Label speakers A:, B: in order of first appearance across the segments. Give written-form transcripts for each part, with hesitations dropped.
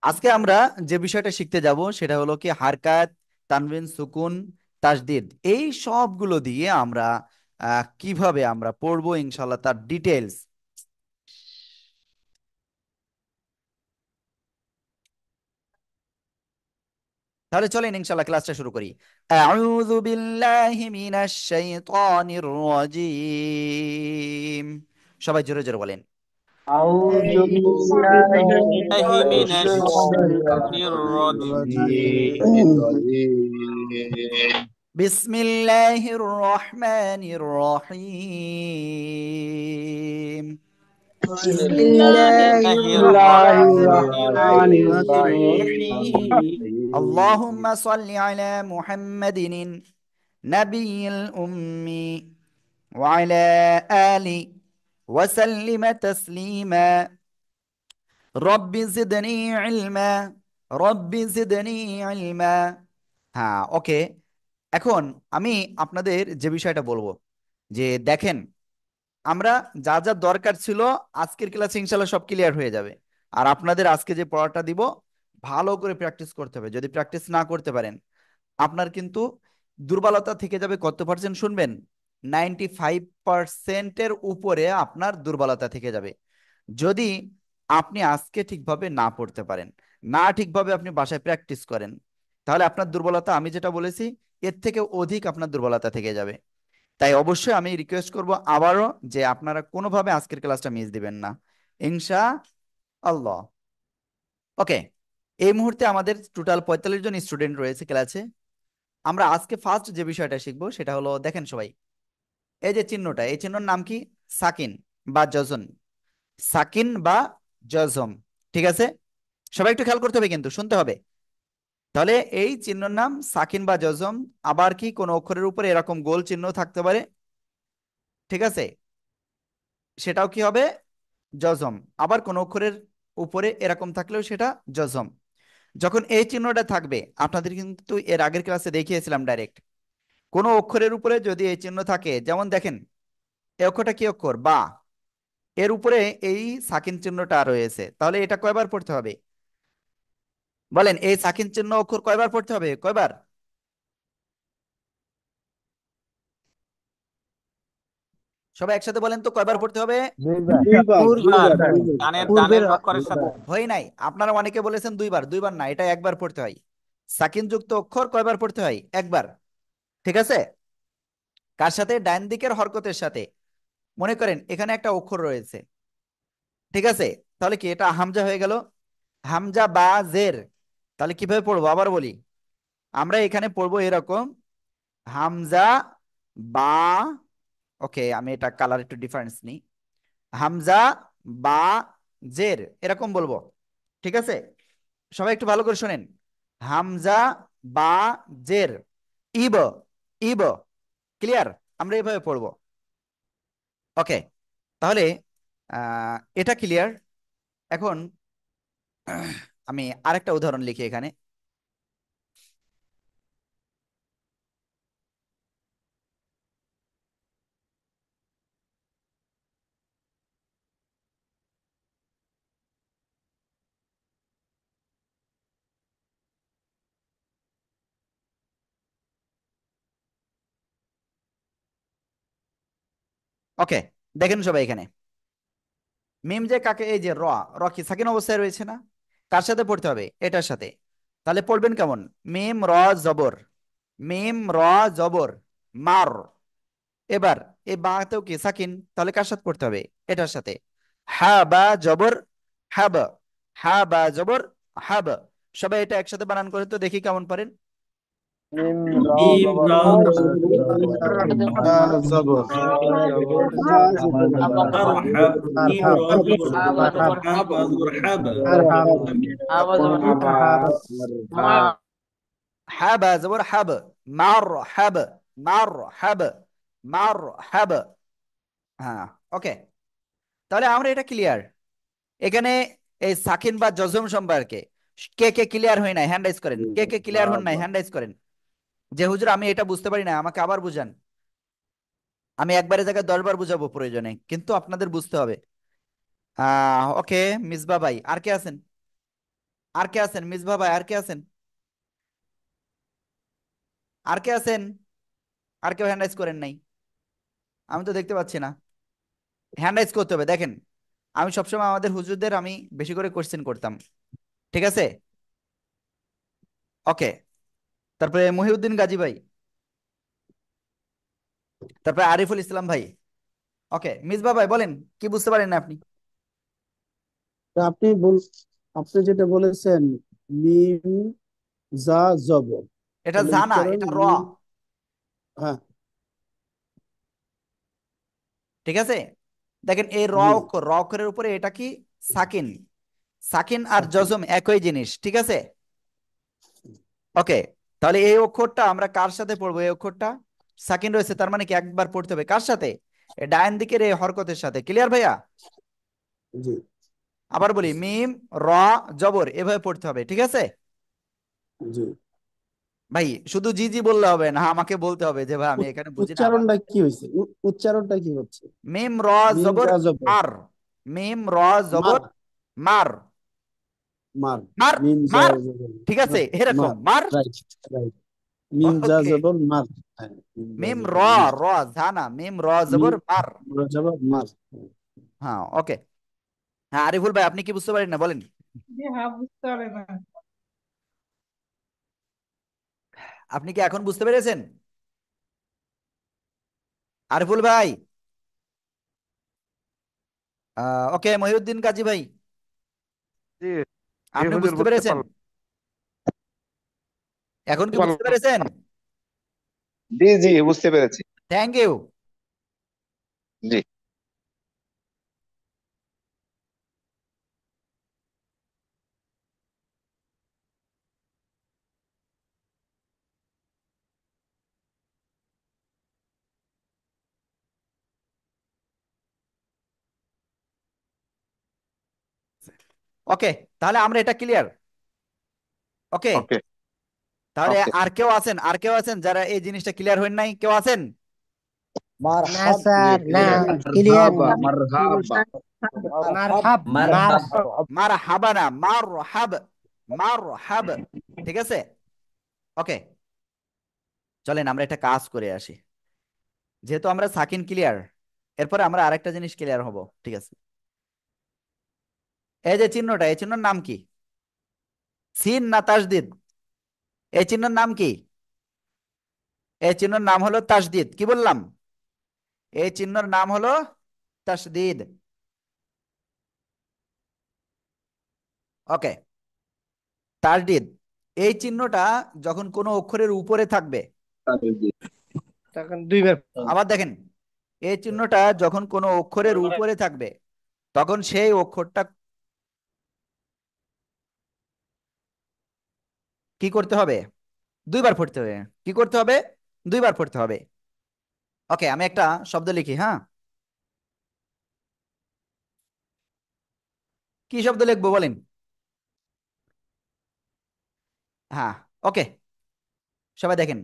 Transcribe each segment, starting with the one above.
A: আজকে আমরা যে বিষয়টা শিখতে যাব সেটা হলো কি হারকাত, তানবিন, সুকুন, তাসদিদ, এই সবগুলো দিয়ে আমরা কিভাবে আমরা পড়বো ইনশাল্লাহ তার ডিটেলস। তাহলে চলেন ইনশাল্লাহ ক্লাসটা শুরু করি। আউযু বিল্লাহি মিনাশ শাইতানির রাজিম। সবাই জোরে জোরে বলেন।
B: أعوذ
C: أعوذ
B: بالله من
C: بالله
D: الله من
C: من
B: الشيطان
D: الشيطان
C: الشيطان
D: الرجيم
C: الرجيم
A: বিসমিল্লাহির রহমানির রহিম।
B: بسم
C: بسم
B: الله
C: الله
D: الله
B: الرحمن
D: الرحمن
C: الرحمن
D: الرحيم
B: الرحيم
A: اللهم صل على محمد النبي الأمي وعلى آله وسلم تسليما رب زدني علما رب زدني علما। হ্যাঁ, ওকে। এখন আমি আপনাদের যে বিষয়টা বলবো যে দেখেন, আমরা যা যা দরকার ছিল আজকের ক্লাসে ইনশাল্লাহ সব ক্লিয়ার হয়ে যাবে। আর আপনাদের আজকে যে পড়াটা দিব ভালো করে প্র্যাকটিস করতে হবে। যদি প্র্যাকটিস না করতে পারেন আপনার কিন্তু দুর্বলতা থেকে যাবে কত পার্সেন্ট শুনবেন? 95%-এর উপরে আপনার দুর্বলতা থেকে যাবে। যদি আপনি আজকে ঠিকভাবে না পড়তে পারেন, না ঠিকভাবে আপনি বাসায় প্র্যাকটিস করেন, তাহলে আপনার দুর্বলতা আমি যেটা বলেছি এর থেকে অধিক আপনার দুর্বলতা থেকে যাবে। তাই অবশ্যই আমি রিকোয়েস্ট করব আবারও যে আপনারা কোনোভাবে আজকের ক্লাসটা মিস দিবেন না, ইনশা আল্লাহ। ওকে, এই মুহূর্তে আমাদের টোটাল 45 জন স্টুডেন্ট রয়েছে ক্লাসে। আমরা আজকে ফার্স্ট যে বিষয়টা শিখবো সেটা হলো, দেখেন সবাই, এই যে চিহ্নটা, এই চিহ্নর নাম কি? সাকিন বা যজন। সাকিন বা জজম, ঠিক আছে? সবাই একটু খেয়াল করতে হবে, কিন্তু শুনতে হবে। তাহলে এই চিহ্নর নাম সাকিন বা জজম। আবার কি কোনো অক্ষরের উপরে এরকম গোল চিহ্ন থাকতে পারে, ঠিক আছে? সেটাও কি হবে? জজম। আবার কোন অক্ষরের উপরে এরকম থাকলেও সেটা জজম। যখন এই চিহ্নটা থাকবে, আপনাদের কিন্তু এর আগের ক্লাসে দেখিয়েছিলাম ডাইরেক্ট, কোন অক্ষরের উপরে যদি এই চিহ্ন থাকে, যেমন দেখেন এই অক্ষরটা কি অক্ষর? বা। এর উপরে এই সাকিন চিহ্নটা রয়েছে, তাহলে এটা কয়বার পড়তে হবে? বলেন, এই সাকিন চিহ্ন অক্ষর কয়বার পড়তে হবে? কয়বার? সবাই একসাথে বলেন তো, কয়বার পড়তে হবে?
B: দুইবার
C: দুইবার
D: দুইবার
C: দুইবার
D: ডানের
B: পূর্বের
D: অক্ষরের সাথে।
A: হয় নাই? আপনারা অনেকে বলেছেন দুইবার, দুইবার না, এটা একবার পড়তে হয়। সাকিন যুক্ত অক্ষর কয়বার পড়তে হয়? একবার, ঠিক আছে? কার সাথে? ডান দিকের হরকতের সাথে। মনে করেন এখানে একটা অক্ষর রয়েছে, ঠিক আছে? তাহলে কি এটা হামজা হয়ে গেল? হামজা বা জের। তাহলে কিভাবে পড়বো আবার বলি, আমরা এখানে পড়বো এরকম, হামজা বা, ওকে আমি এটা কালার একটু ডিফারেন্স নিই, হামজা বা জের, এরকম বলবো, ঠিক আছে? সবাই একটু ভালো করে শোনেন, হামজা বা জের, ইব, ইব, ক্লিয়ার? আমরা এভাবে পড়বো, ওকে? তাহলে এটা ক্লিয়ার। এখন আমি আরেকটা উদাহরণ লিখি এখানে। ওকে, দেখেন সবাই এখানে মিম যে কাকে, এই যে র, র কি সাকিন অবস্থায় রয়েছে না? কার সাথে পড়তে হবে? এটার সাথে। তাহলে পড়বেন কেমন? মিম র জবর, মিম র জবর, মার। এবার এই বাতেও কি সাকিন, তাহলে কার সাথে পড়তে হবে? এটার সাথে। হা বা জবর, হাব, হা বা জবর, হাব। সবাই এটা একসাথে বানান করে তো দেখি কেমন পারেন।
B: মিম র
D: মিম
B: জবর
D: র
B: মা
C: জবর
B: হা জবর
D: মারহাব, মিম র জবর
B: হা
D: মা,
B: বা জবর
D: হা বা জবর হাব,
C: মারহাবা
B: মারহাবা
A: হা বা জবর হাব, মার হাব, মার হাব, মার হাব। হ্যাঁ, ওকে। তাহলে আমরা এটা ক্লিয়ার। এখানে এই সাকিন বা জজম সম্পর্কে কে কে ক্লিয়ার হয় নাই হ্যান্ড রাইজ করেন, কে কে ক্লিয়ার হন নাই হ্যান্ড রাইজ করেন। যে হুজুর আমি এটা বুঝতে পারি না, আমাকে আবার বুঝান। আমি একবারের জায়গায় 10 বার বুঝাবো প্রয়োজনে, কিন্তু আপনাদের বুঝতে হবে। ওকে, মিসবা ভাই, আর কে আছেন? আর কে আছেন মিসবাহ ভাই? আর কে আছেন? আর কে আছেন? আর কেউ হ্যান্ড রাইজ করেন নাই? আমি তো দেখতে পাচ্ছি না। হ্যান্ড রাইজ করতে হবে। দেখেন, আমি সবসময় আমাদের হুজুরদের আমি বেশি করে কোশ্চেন করতাম, ঠিক আছে? ওকে, তারপরে মহিউদ্দিন গাজী ভাই, তারপরে আরিফুল ইসলাম ভাই। ওকে, মিসবাহ ভাই বলেন, কি বুঝতে পারেন না আপনি?
C: তা আপনি যেটা বলেছেন মিম জা জবর,
A: এটা
C: তাহলে
A: জানা,
C: উচ্চারণ
A: এটা র।
C: মিম। হ্যাঁ।
A: ঠিক আছে, দেখেন এই র
C: জি।
A: অক্ষর, র অক্ষরের উপরে এটা কি? সাকিন। সাকিন আর
C: সাকিন।
A: জজম একই জিনিস, ঠিক আছে? ওকে, তাহলে এই অক্ষরটা আমরা কার সাথে পড়বো? এই অক্ষরটা সাকিন রয়েছে, তার মানে কি একবার পড়তে হবে কার সাথে? ডাইন দিকের এই হরকতের সাথে। ক্লিয়ার ভাইয়া?
C: জি।
A: আবার বলি, মিম র জবর এভাবে পড়তে হবে, ঠিক আছে?
C: জি।
A: ভাই শুধু জি জি বললে হবে না, আমাকে বলতে হবে যে ভাই আমি এখানে বুঝি না আবার।
C: উচ্চারণটা কি হয়েছে? উচ্চারণটা কি হচ্ছে?
A: মিম র
C: মিম
A: জবর
C: জা জবর
A: মার। মিম র
C: মার।
A: জবর মার।
C: মার।
A: মার।
C: মিম জা
A: মার।
C: জবর
A: ঠিক আছে,
C: মার।
A: এরকম
C: মার।
A: মার।
C: রাইট। রাইট। মিম জা
A: ওকে,
C: জবর মার। হ্যাঁ, মিম জা
A: মিম র,
C: জবর মার।
A: র জানা, মিম র জবর
C: মিম
A: মার।
C: জা জবর মার।
A: হ্যাঁ ওকে। হ্যাঁ আরিফুল ভাই, আপনি কি বুঝতে পারেন না বলেন? আপনি কি এখন বুঝতে পেরেছেন আরিফুল ভাই? ওকে, মহিউদ্দিন কাজী ভাই,
E: জি, জি
A: আপনি
E: হুজুর
A: বুঝতে
E: বুঝতে
A: পেরেছেন?
E: পারলাম।
A: এখন
E: বুঝতে
A: কি বুঝতে
E: পারলাম।
A: পেরেছেন?
F: জি জি বুঝতে পেরেছি।
A: Thank you.
F: জি।
A: ওকে, তাহলে আমরা এটা ক্লিয়ার। ওকে,
F: ওকে।
A: তাহলে
F: ওকে।
A: আর কেউ আছেন, আর কেউ আছেন যারা এই জিনিসটা ক্লিয়ার হন নাই? কেউ আছেন?
G: না
B: মারহাব।
G: স্যার, না ক্লিয়ার
D: মারহাবা মারহাবা
G: মারহাব মার
D: মারহাবা।
A: মার হাবা না, মার হাব। মার হাব, ঠিক আছে? ওকে, চলেন আমরা একটা কাজ করে আসি। যেহেতু আমরা সাকিন ক্লিয়ার, এরপরে আমরা আরেকটা জিনিস ক্লিয়ার হব, ঠিক আছে? এই যে চিহ্নটা, এই চিহ্নের নাম কি? সিন না তাসদিদ? এই চিহ্নের নাম কি? এই চিহ্নের নাম হলো তাসদিদ। কি বললাম? এই চিহ্নের নাম হলো তাসদিদ। ওকে, তাসদিদ। এই চিহ্নটা যখন কোনো অক্ষরের উপরে থাকবে,
B: তখন দুইবার
A: আবার দেখেন, এই চিহ্নটা যখন কোনো অক্ষরের উপরে থাকবে, তখন সেই অক্ষরটা কি করতে হবে? দুইবার পড়তে হবে। কি করতে হবে? দুইবার পড়তে হবে। ওকে, আমি একটা শব্দ লিখি, হ্যাঁ? কি শব্দ লিখবো বলেন? হ্যাঁ, ওকে, সবাই দেখেন।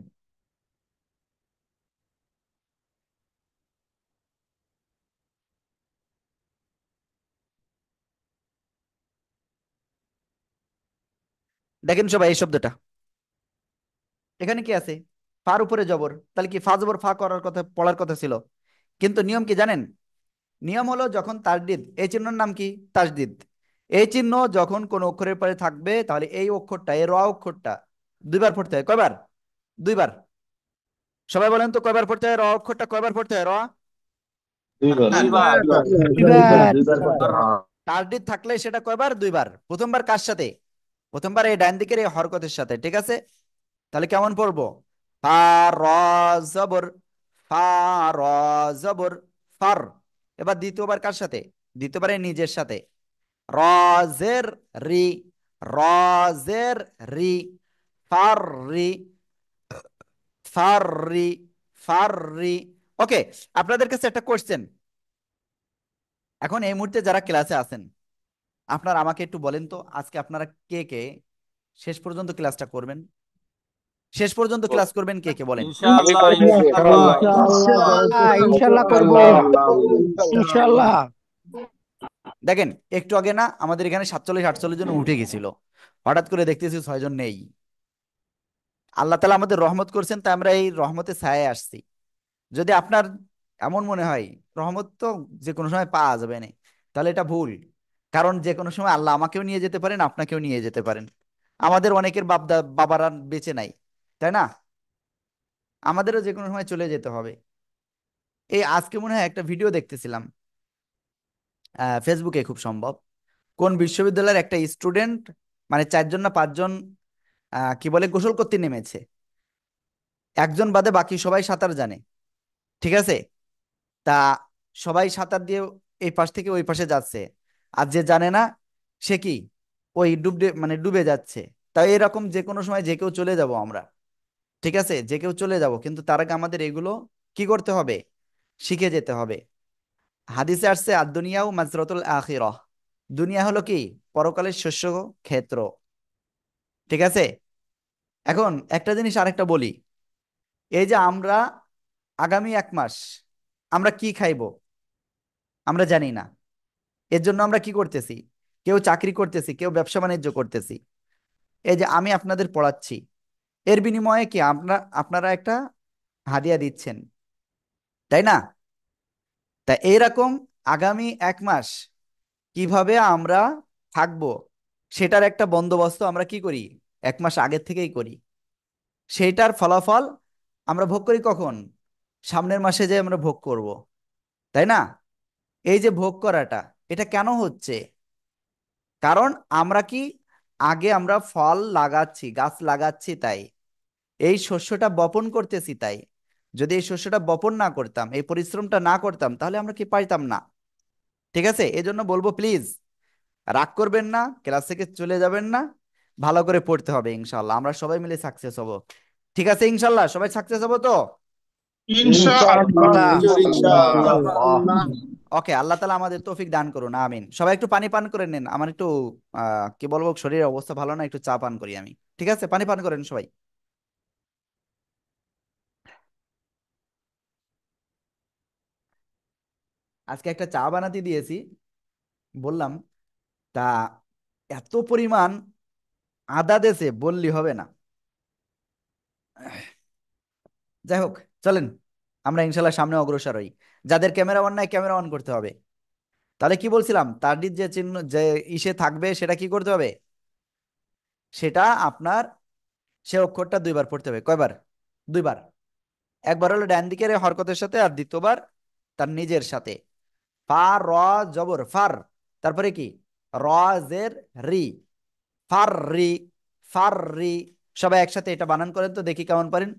A: দেখেন সবাই এই শব্দটা, এখানে কি আছে? ফার উপরে জবর, তাহলে কি ফা জবর ফা করার কথা, পড়ার কথা ছিল। কিন্তু নিয়ম কি জানেন? নিয়ম হলো যখন তাসদিদ, এই চিহ্নের নাম কি? তাসদিদ। এই চিহ্ন যখন কোন অক্ষরের পরে থাকবে, তাহলে এই অক্ষরটা, এই র অক্ষরটা দুইবার পড়তে হয়। কয়বার? দুইবার। সবাই বলেন তো, কয়বার পড়তে হয় র অক্ষরটা? কয়বার পড়তে হয় র?
F: দুইবার।
D: দুইবার।
G: দুইবার
A: তাসদিদ থাকলে সেটা কয়বার? দুইবার। প্রথমবার কার সাথে? প্রথমবার এই ডান দিকের এই হরকতের সাথে, ঠিক আছে? তাহলে কেমন পড়বো? ফা র জবর, ফা র জবর ফার। এবার দ্বিতীয়বার কার সাথে? দ্বিতীয়বারে নিজের সাথে। রজের রি, রজের রি, ফার রি, ফার রি, ফার রি। ওকে, আপনাদের কাছে একটা কোশ্চেন। এখন এই মুহূর্তে যারা ক্লাসে আছেন, আপনারা আমাকে একটু বলেন তো, আজকে আপনারা কে কে শেষ পর্যন্ত ক্লাসটা করবেন? শেষ পর্যন্ত ক্লাস করবেন কে কে বলেন?
F: আমি
D: ইনশাআল্লাহ
F: করবো।
D: ইনশাআল্লাহ
B: ইনশাআল্লাহ
D: ইনশাআল্লাহ
G: ইনশাল্লাহ করব।
D: ইনশাআল্লাহ
G: ইনশাল্লাহ।
A: দেখেন একটু আগে না আমাদের এখানে 47-48 জন উঠে গেছিল, হঠাৎ করে দেখতেছি 6 জন নেই। আল্লাহ তালা আমাদের রহমত করছেন, তাই আমরা এই রহমতে ছায়ায় আসছি। যদি আপনার এমন মনে হয় রহমত তো যে কোনো সময় পাওয়া যাবে না, তাহলে এটা ভুল। কারণ যে কোনো সময় আল্লাহ আমাকেও নিয়ে যেতে পারেন, আপনাকেও নিয়ে যেতে পারেন। আমাদের অনেকের বাবারা বেঁচে নাই, তাই না? আমাদেরও যে কোনো সময় চলে যেতে হবে। এই আজকে মনে হয় একটা ভিডিও দেখতেছিলাম, ফেসবুকে খুব সম্ভব, কোন বিশ্ববিদ্যালয়ের একটা স্টুডেন্ট, মানে 4 জন না 5 জন কি বলে গোসল করতে নেমেছে, একজন বাদে বাকি সবাই সাঁতার জানে, ঠিক আছে? তা সবাই সাঁতার দিয়ে এই পাশ থেকে ওই পাশে যাচ্ছে, আর যে জানে না সে কি ওই মানে ডুবে যাচ্ছে। তাই এরকম যে কোনো সময় যে কেউ চলে যাব আমরা, ঠিক আছে, যে কেউ চলে যাব, কিন্তু তার আগে আমাদের এগুলো কি করতে হবে, শিখে যেতে হবে। হাদিসে আসছে আর দুনিয়াও মাজরাতুল আখিরাহ, দুনিয়া হলো কি পরকালের শস্য ক্ষেত্র, ঠিক আছে? এখন একটা জিনিস আরেকটা বলি, এই যে আমরা আগামী 1 মাস আমরা কি খাইবো আমরা জানি না। এর জন্য আমরা কি করতেছি, কেউ চাকরি করতেছি, কেউ ব্যবসা বাণিজ্য করতেছি। এই যে আমি আপনাদের পড়াচ্ছি, এর বিনিময়ে কি আপনারা একটা হাদিয়া দিচ্ছেন, তাই না? তা এইরকম আগামী 1 মাস কিভাবে আমরা থাকবো সেটার একটা বন্দোবস্ত আমরা কি করি, 1 মাস আগের থেকেই করি। সেইটার ফলাফল আমরা ভোগ করি কখন, সামনের মাসে যে আমরা ভোগ করব, তাই না? এই যে ভোগ করাটা, এটা কেন হচ্ছে? কারণ আমরা কি আগে আমরা ফল লাগাচ্ছি, গাছ লাগাচ্ছি, তাই এই শস্যটা বপন করতেছি, তাই যদি এই শস্যটা বপন না করতাম, এই পরিশ্রমটা না করতাম, তাহলে আমরা কি পাইতাম না। ঠিক আছে, এই জন্য বলবো প্লিজ রাগ করবেন না, ক্লাস থেকে চলে যাবেন না, ভালো করে পড়তে হবে, ইনশাল্লাহ আমরা সবাই মিলে সাকসেস হব। ঠিক আছে, ইনশাল্লাহ সবাই সাকসেস হবো তো।
B: ইনশাআল্লাহ।
C: ইনশাআল্লাহ।
A: ওকে, আল্লাহ তালা আমাদের তৌফিক দান করুন, আমিন। সবাই একটু পানি পান করে নেন, আমার একটু কি বলবো শরীরের অবস্থা ভালো না, একটু চা পান করি আমি। ঠিক আছে, পানি পান করেন সবাই। আজকে একটা চা বানাতে দিয়েছি, বললাম, তা এত পরিমাণ আদা দেছে বললি হবে না। যাই হোক, চলেন আমরা ইনশাল্লাহ সামনে অগ্রসর হই। যাদের ক্যামেরা অন নাই ক্যামেরা অন করতে হবে। তাহলে কি বলছিলাম, তারডির যে চিহ্ন যে ইসে থাকবে সেটা কি করতে হবে, সেটা আপনার সে অক্ষরটা 2 বার পড়তে হবে। কয়বার? 2 বার। একবার হলো ডান দিকের এই হরকতের সাথে, আর দ্বিতীয়বার তার নিজের সাথে। ফা র জবর ফার, তারপরে কি র জের রি, ফার রি, ফার রি। সবাই একসাথে এটা বানান করেন তো দেখি কেমন পারেন।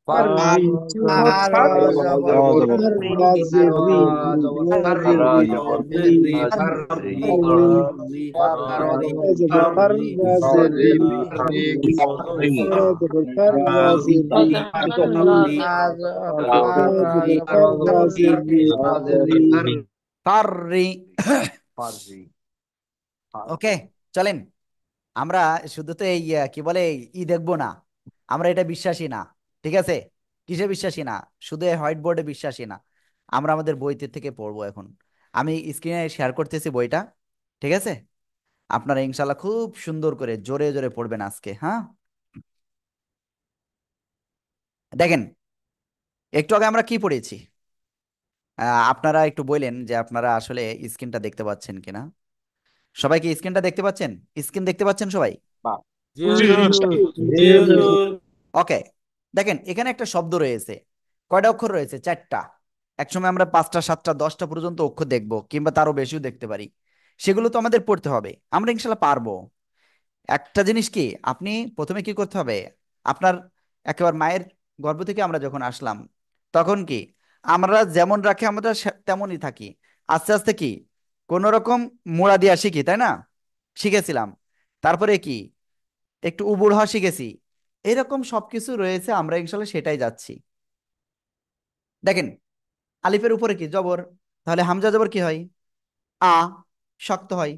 B: ফাররি জবর
G: আর
B: ফার,
G: জবর
B: রাজরি
G: ফাররি
B: রাজরি
G: ফাররি
B: জবর ফার, রাজরি জবর ফার, রাজরি
G: আজ
B: জবর ফার, রাজরি
A: ফার রি। ওকে, চলেন আমরা শুধু তো এই কি বলে ই দেখবো না, আমরা এটা বিশ্বাসী না। ঠিক আছে, কিসে বিশ্বাসী না, শুধু হোয়াইট বোর্ডে বিশ্বাসী না, আমরা আমাদের বইতে থেকে পড়বো এখন। আমি স্ক্রিনে শেয়ার করতেছি বইটা, ঠিক আছে? আপনারা ইনশাল্লাহ খুব সুন্দর করে জোরে জোরে পড়বেন আজকে, হ্যাঁ? দেখেন একটু আগে আমরা কি পড়েছি, আপনারা একটু বললেন যে আপনারা আসলে স্ক্রিনটা দেখতে পাচ্ছেন কিনা। সবাই কি স্ক্রিনটা দেখতে পাচ্ছেন? স্ক্রিন দেখতে পাচ্ছেন সবাই?
D: জি হুজুর, জি হুজুর।
A: ওকে, দেখেন এখানে একটা শব্দ রয়েছে, কয়টা অক্ষর রয়েছে? 4টা। একসময় আমরা 5টা 7টা 10টা পর্যন্ত অক্ষর দেখব, কিংবা তারও বেশিও দেখতে পারি। সেগুলো তো আমাদের পড়তে হবে, আমরা ইনশাল্লাহ পারবো। একটা জিনিস কি, আপনি প্রথমে কি করতে হবে, আপনার একেবারে মায়ের গর্ভ থেকে আমরা যখন আসলাম, তখন কি আমরা যেমন রাখি আমরা তেমনই থাকি। আস্তে আস্তে কি কোন রকম মোড়া দিয়া শিখি, তাই না? শিখেছিলাম। তারপরে কি একটু উবুড় হওয়া শিখেছি। এরকম সবকিছু রয়েছে, আমরা ইনশাল্লাহ সেটাই যাচ্ছি। দেখেন আলিফের উপরে কি জবর, তাহলে হামজা জবর কি হয়? আ, শক্ত হয়।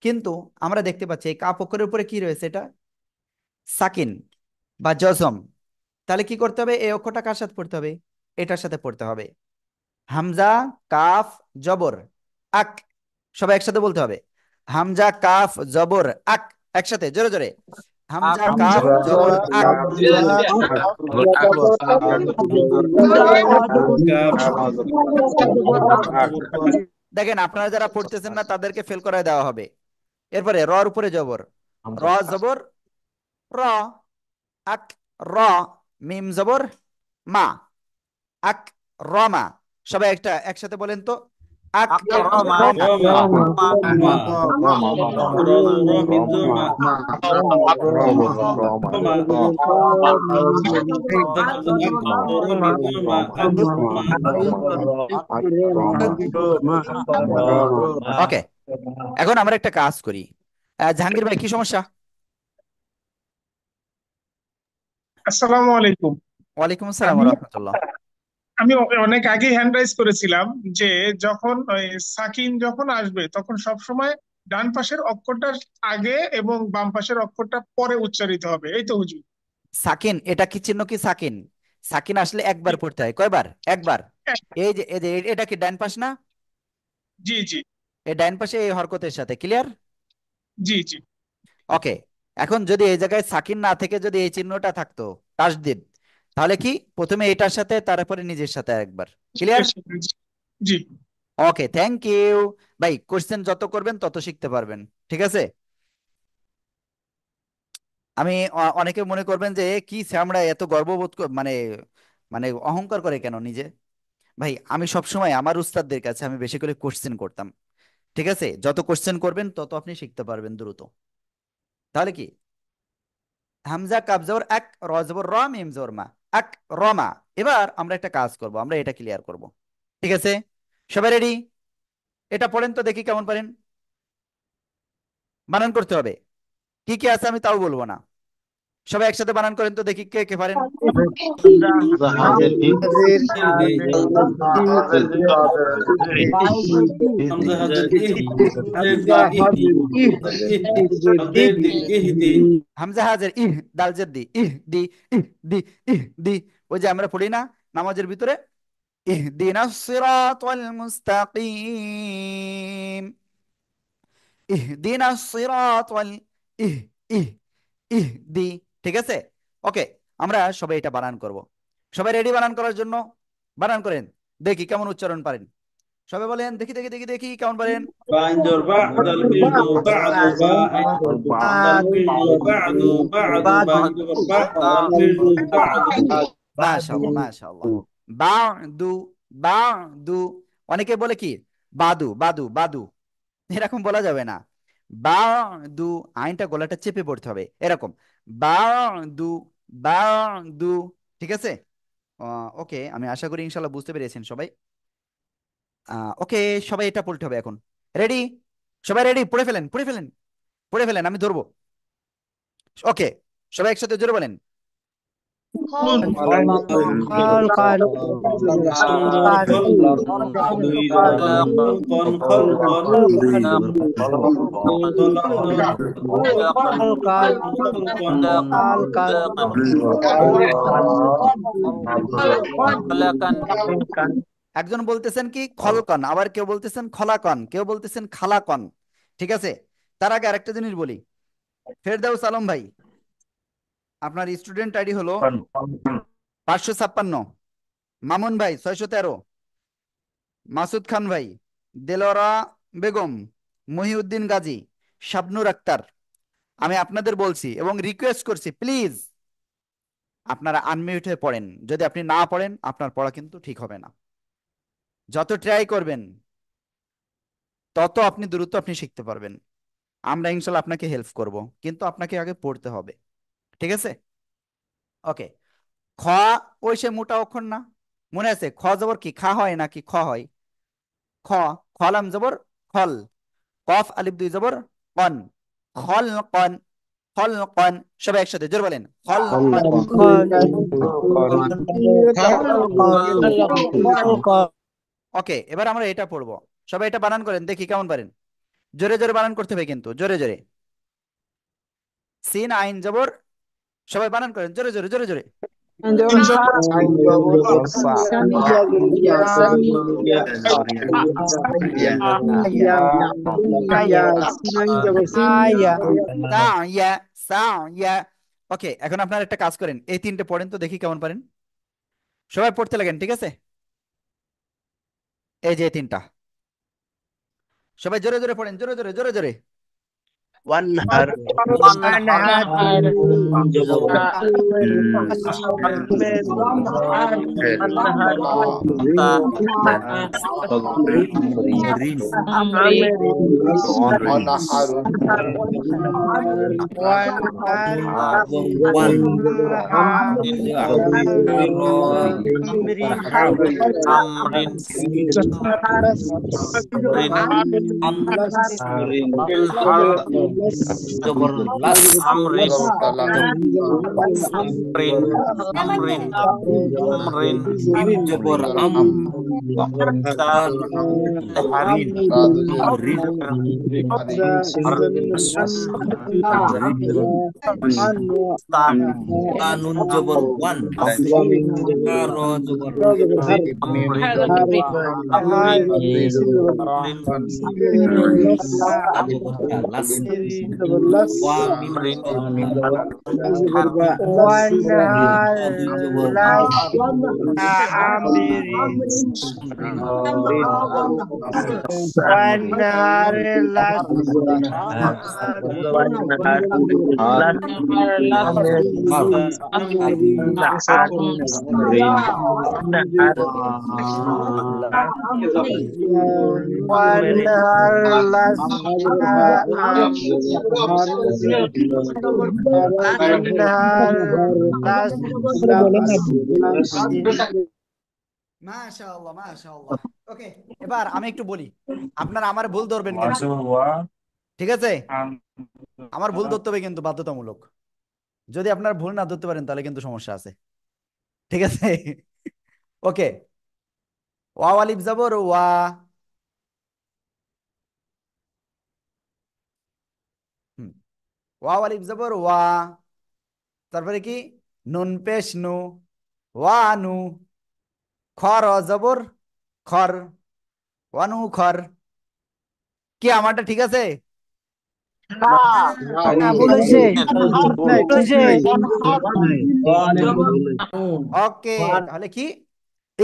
A: কিন্তু আমরা দেখতে পাচ্ছি এই কাপ অক্ষরের উপরে কি রয়েছে, এটা সাকিন বা জজম। তাহলে কি করতে হবে, এই অক্ষরটা কার সাথে পড়তে হবে? এটার সাথে পড়তে হবে। হামজা, কাফ, জবর, আক, সবাই একসাথে বলতে হবে। হামজা কাফ জবর আক, একসাথে জোরে জোরে। হামজা কাফ জবর আক। দেখেন আপনারা যারা পড়তেছেন না তাদেরকে ফেল করায় দেওয়া হবে। এরপরে রর উপরে জবর, র জবর র, আক র, মিম জবর মা, আক রমা। সবাই একটা একসাথে বলেন তো, আক রমা। ওকে, এখন আমরা একটা কাজ করি। জাহাঙ্গীর ভাই কি সমস্যা?
H: আসসালামু আলাইকুম।
A: ওয়ালাইকুম আসসালাম
H: আমি
A: রহমতুল্লাহ।
H: আমি অনেক আগে হ্যান্ড রাইজ করেছিলাম যে যখন ওই সাকিন যখন আসবে তখন সব সময় ডান পাশের অক্ষরটা আগে এবং বাম পাশের অক্ষরটা পরে উচ্চারিত হবে, এই তো হুজুর?
A: সাকিন, এটা কি চিহ্ন কি সাকিন? সাকিন আসলে একবার পড়তে হয়, কয়বার? একবার। এই যে এটা কি ডান পাশ না?
H: জি জি
A: এই ডান পাশে এই হরকতের সাথে, ক্লিয়ার?
H: জি জি।
A: ওকে, এখন যদি এই জায়গায় সাকিন না থেকে যদি এই চিহ্নটা থাকতো, তাসদিদ, তাহলে কি প্রথমে এটার সাথে তারপরে নিজের সাথে একবার, ক্লিয়ার?
H: জি
A: ওকে, থ্যাংক ইউ ভাই। কোশ্চেন যত করবেন তত শিখতে পারবেন, ঠিক আছে? আমি অনেকে মনে করবেন যে কি শ্যামড়া এত গর্ববোধ মানে মানে অহংকার করে কেন নিজে। ভাই আমি সবসময় আমার উস্তাদদের কাছে আমি বেশি করে কোশ্চেন করতাম, ঠিক আছে? যত কোশ্চেন করবেন তত আপনি শিখতে পারবেন দ্রুত। তাহলে কি, হামজা কাফ জবর এক, র জবর র, মিম জবর মা, এক রমা। এবার আমরা একটা কাজ করব, আমরা এটা ক্লিয়ার করব, ঠিক আছে? সবাই রেডি? এটা পড়েন তো দেখি কেমন পারেন। বানান করতে হবে, কি কি আছে আমি তাও বলবো না। সবাই একসাথে বানান করেন তো দেখি কে কে পারেন।
C: জাহাজের ই
A: হামজা হাজের ইহ, দাল জেদ্দি ইহ দি, ইহ দি, ইহ দি। ওই যে আমরা পড়ি না নামাজের ভিতরে, ইহদিনাস সিরাতাল মুস্তাকিম, ইহদিনাস সিরাতাল, ইহ ইহ ইহ দি, ঠিক আছে? ওকে, আমরা সবাই এটা বানান করব। সবাই রেডি বানান করার জন্য? বানান করেন দেখি কেমন উচ্চারণ পারেন। সবাই বলেন দেখি দেখি দেখি দেখি কেমন পারেন।
D: بعد بعد الفعل بعد باء بعد الفعل بعد بعد باء بعد الفعل بعد
A: মাশাআল্লাহ মাশাআল্লাহ। বাদু, বাদু। অনেকে বলে কি বাদু বাদু বাদু, এরকম বলা যাবে না। বাদু, আইনটা গলাটা চেপে পড়তে হবে এরকম, বাদু বাদু, ঠিক আছে? ওকে, আমি আশা করি ইনশাল্লাহ বুঝতে পেরেছেন সবাই। ওকে, সবাই এটা পড়তে হবে এখন। রেডি? সবাই রেডি? পড়ে ফেলেন পড়ে ফেলেন পড়ে ফেলেন, আমি ধরবো। ওকে, সবাই একসাথে জোরে বলেন। একজন বলতেছেন কি খলকন, আবার কেউ বলতেছেন খলাকন, কেউ বলতেছেন খালাকন, ঠিক আছে? তার আগে আরেকটা জিনিস বলি। ফেরদাউস আলম ভাই, আপনার স্টুডেন্ট আইডি হলো 556, মামুন ভাই 613, মাসুদ খান ভাই, দেলোরা বেগম, মহিউদ্দিন গাজী, শাবনুর আক্তার। আমি আপনাদের বলছি এবং রিকোয়েস্ট করছি, প্লিজ আপনারা আনমিউট হয়ে পড়েন। যদি আপনি না পড়েন আপনার পড়া কিন্তু ঠিক হবে না। যত ট্রাই করবেন তত আপনি দ্রুত আপনি শিখতে পারবেন। আমরা ইনশাল্লাহ আপনাকে হেল্প করব, কিন্তু আপনাকে আগে পড়তে হবে, ঠিক আছে? ওকে, খ, ওই সে মোটা অক্ষর না? মনে আছে খ জবর কি খা হয় নাকি খ হয়? খ, খলাম জবর খল, কফ আলিফ দুই জবর কন, খল কন, খল কন। সবাই একসাথে জোর বলেন খল কন। ওকে, এবার আমরা এটা পড়বো। সবাই এটা বানান করেন দেখি কেমন পারেন। জোরে জোরে বানান করতে হবে কিন্তু, জোরে জোরে। সিন আইন জবর, সবাই বানান করেন জোরে জোরে জোরে জোরে।
B: Ain jabor iksa. Ya ya sami. Ya ya ya sinain jabor sin. Ya
A: সায়া সায়া। ওকে, এখন আপনারা একটা কাজ করেন, এই তিনটে পড়েন তো দেখি কেমন পারেন। সবাই পড়তে লাগেন, ঠিক আছে? এই যে এই তিনটা, সবাই জোরে জোরে পড়েন, জোরে জোরে জোরে জোরে।
C: ওয়ানহার জবর লাস আমরিন আমরিন আমরিন আমরিন মিম জবর আম তার হারিন হারিন তানুন জবর ওয়ান র জবর আমরিন লাস ওয়া মিম রিন
A: মাশাআল্লাহ মাশাআল্লাহ। ওকে, এবার আমি একটু বলি, আপনারা আমার ভুল ধরবেন কিন্তু, ঠিক আছে? আমার ভুল ধরতে হবে কিন্তু বাধ্যতামূলক। যদি আপনার ভুল না ধরতে পারেন তাহলে কিন্তু সমস্যা আছে, ঠিক আছে? ওকে, ওয়া আলিফ জবর ওয়া, হুম, ওয়া আলিফ জবর ওয়া, তারপরে কি নুন পেশ নু, ওয়া নু, খর জবর খর, ওয়ানু খর। কি আমারটা ঠিক আছে? ওকে, তাহলে কি,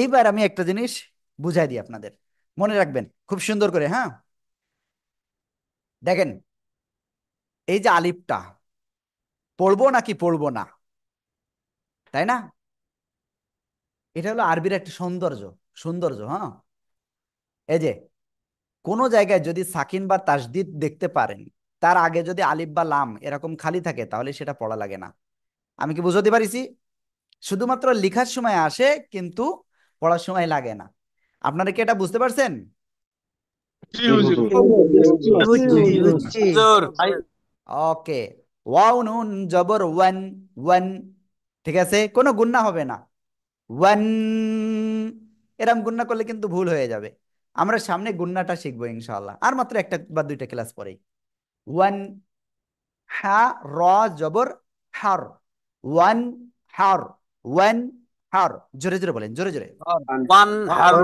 A: এইবার আমি একটা জিনিস বুঝাই দিই আপনাদের, মনে রাখবেন খুব সুন্দর করে। হ্যাঁ, দেখেন, এই যে আলিফটা পড়বো নাকি পড়বো না, তাই না? এটা হলো আরবির একটা সৌন্দর্য, সৌন্দর্য। হ্যাঁ, এই যে কোনো জায়গায় যদি সাকিন বা তাসদিদ দেখতে পারেন, তার আগে যদি আলিফ বা লাম এরকম খালি থাকে, তাহলে সেটা পড়া লাগে না। আমি কি বুঝতে পারিছি? শুধুমাত্র লেখার সময় আসে, কিন্তু পড়ার সময় লাগে না। আপনারা কি এটা বুঝতে পারছেন?
H: জি হুজুর।
A: ওকে, ওয়াও নুন জবর ওয়ান, ওয়ান, ঠিক আছে? কোনো গুন্না হবে না, ওয়ান, এরম গুন্না করলে কিন্তু ভুল হয়ে যাবে। আমরা সামনে গুন্নাটা শিখবো ইনশাআল্লাহ, আর মাত্র একটা বা দুইটা ক্লাস পরেই। ওয়ান, হা র জবর হার, ওয়ান হার, ওয়ান হার। জোরে জোরে বলেন, জোরে জোরে।
C: ওয়ান হার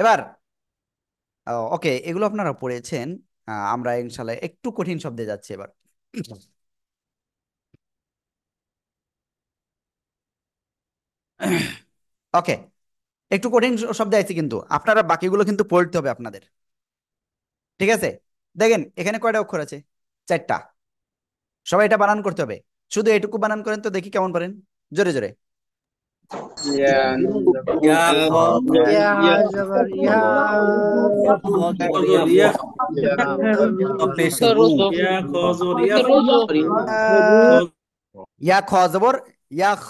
A: এবার ওকে, এগুলো আপনারা পড়েছেন। আমরা ইনশাল্লাহ একটু কঠিন শব্দে যাচ্ছি এবার। ওকে, একটু কঠিন শব্দ আছে, কিন্তু আপনারা বাকিগুলো কিন্তু পড়তে হবে আপনাদের, ঠিক আছে? দেখেন এখানে কয়টা অক্ষর আছে? চারটা। সবাই এটা বানান করতে হবে, শুধু এটুকু বানান করেন তো দেখি কেমন পারেন, জোরে জোরে। ইয়া খ জবর ইয়াখ,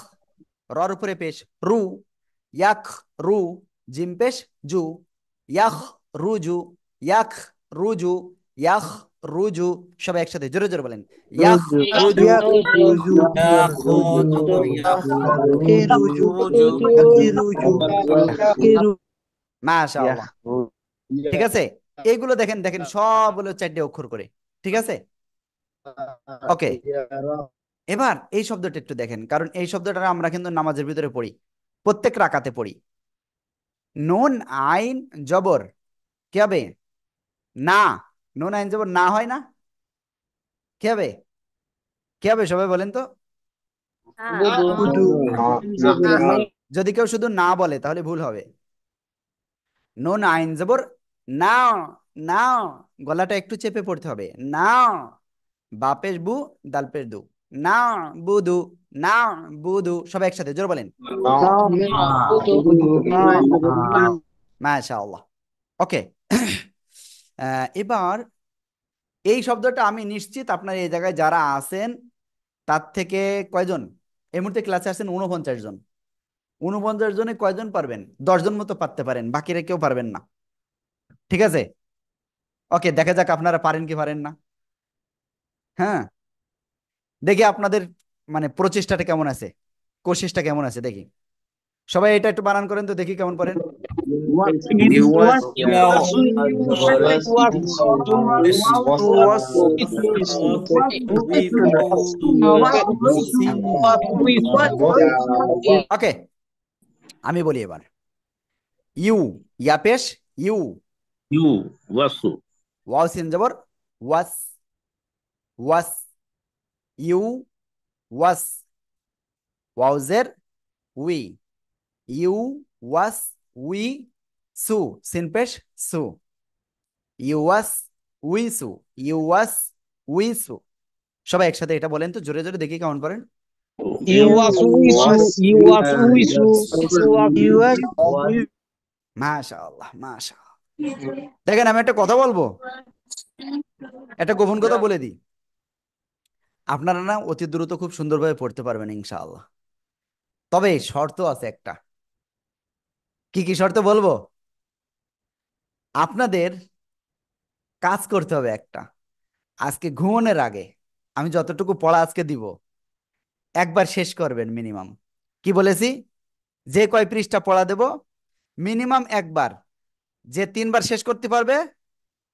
A: রর উপরে পেশ রু, ইয়াখ রু, জিম পেশ জু, ইয়াখ রুজু, ইয়াখ রুজু, ইয়াখ রুজু। সবাই একসাথে জোরে জোরে বলেন, ইয়াখ রুজু। মাশাআল্লাহ, ঠিক আছে? এইগুলো দেখেন, দেখেন সব হলো চারটে অক্ষর করে, ঠিক আছে? ওকে, এবার এই শব্দটা একটু দেখেন, কারণ এই শব্দটা আমরা কিন্তু নামাজের ভিতরে পড়ি, প্রত্যেক রাকাতে পড়ি। নুন আইন জবর কি হবে? না। নুন আইন জবর না হয় না? কি হবে? কি হবে সবাই বলেন তো?
B: বুধু
A: যদি কেউ শুধু না বলে তাহলে ভুল হবে। নুন আইন জবর না। না, গলাটা একটু চেপে পড়তে হবে। না, বাপেশ বু, দাল পেশ দু। না বুধু, না বুধু, সবাই একসাথে জোর বলেন। মাশাআল্লাহ। ওকে। এবার এই শব্দটা আমি নিশ্চিত আপনার এই জায়গায় যারা আছেন তার থেকে কয়জন এই মুহূর্তে ক্লাসে আছেন? 49 জন। 49 জনে কয়জন পারবেন? 10 জন মতো পারতে পারেন, বাকিরা কেউ পারবেন না। ঠিক আছে, ওকে, দেখা যাক আপনারা পারেন কি পারেন না। হ্যাঁ, দেখি আপনাদের মানে প্রচেষ্টাটা কেমন আছে, কোশিশটা কেমন আছে দেখি। সবাই এটা একটু বানান করেন তো দেখি কেমন পারেন। ওকে, আমি বলি এবার। ইউ, ইয়া পেশ ইউ।
D: ইউ ওয়াসু।
A: ওয়াও সিন জবর ওয়াস, ওয়াস। ইউ ওয়াস। ওয়াও জের উই। ইউ ওয়াস উই সু, সিন পেশ সু। ইউ ওয়াস উই সু, ইউ ওয়াস উই সু। সবাই একসাথে এটা বলেন তো জোরে জোরে দেখি কেমন পারেন। মাশাআল্লাহ, মাশাআল্লাহ। দেখেন আমি একটা কথা বলবো, একটা গোপন কথা বলে দিই। আপনারা না অতি দ্রুত খুব সুন্দরভাবে পড়তে পারবেন ইনশাআল্লাহ। তবে শর্ত আছে একটা। কি কি শর্ত বলবো? আপনাদের কাজ করতে হবে একটা। আজকে ঘুমানোর আগে আমি যতটুকু পড়া আজকে দিব একবার শেষ করবেন মিনিমাম। কি বলেছি? যে কয় পৃষ্ঠা পড়া দেব মিনিমাম একবার, যে 3বার শেষ করতে পারবে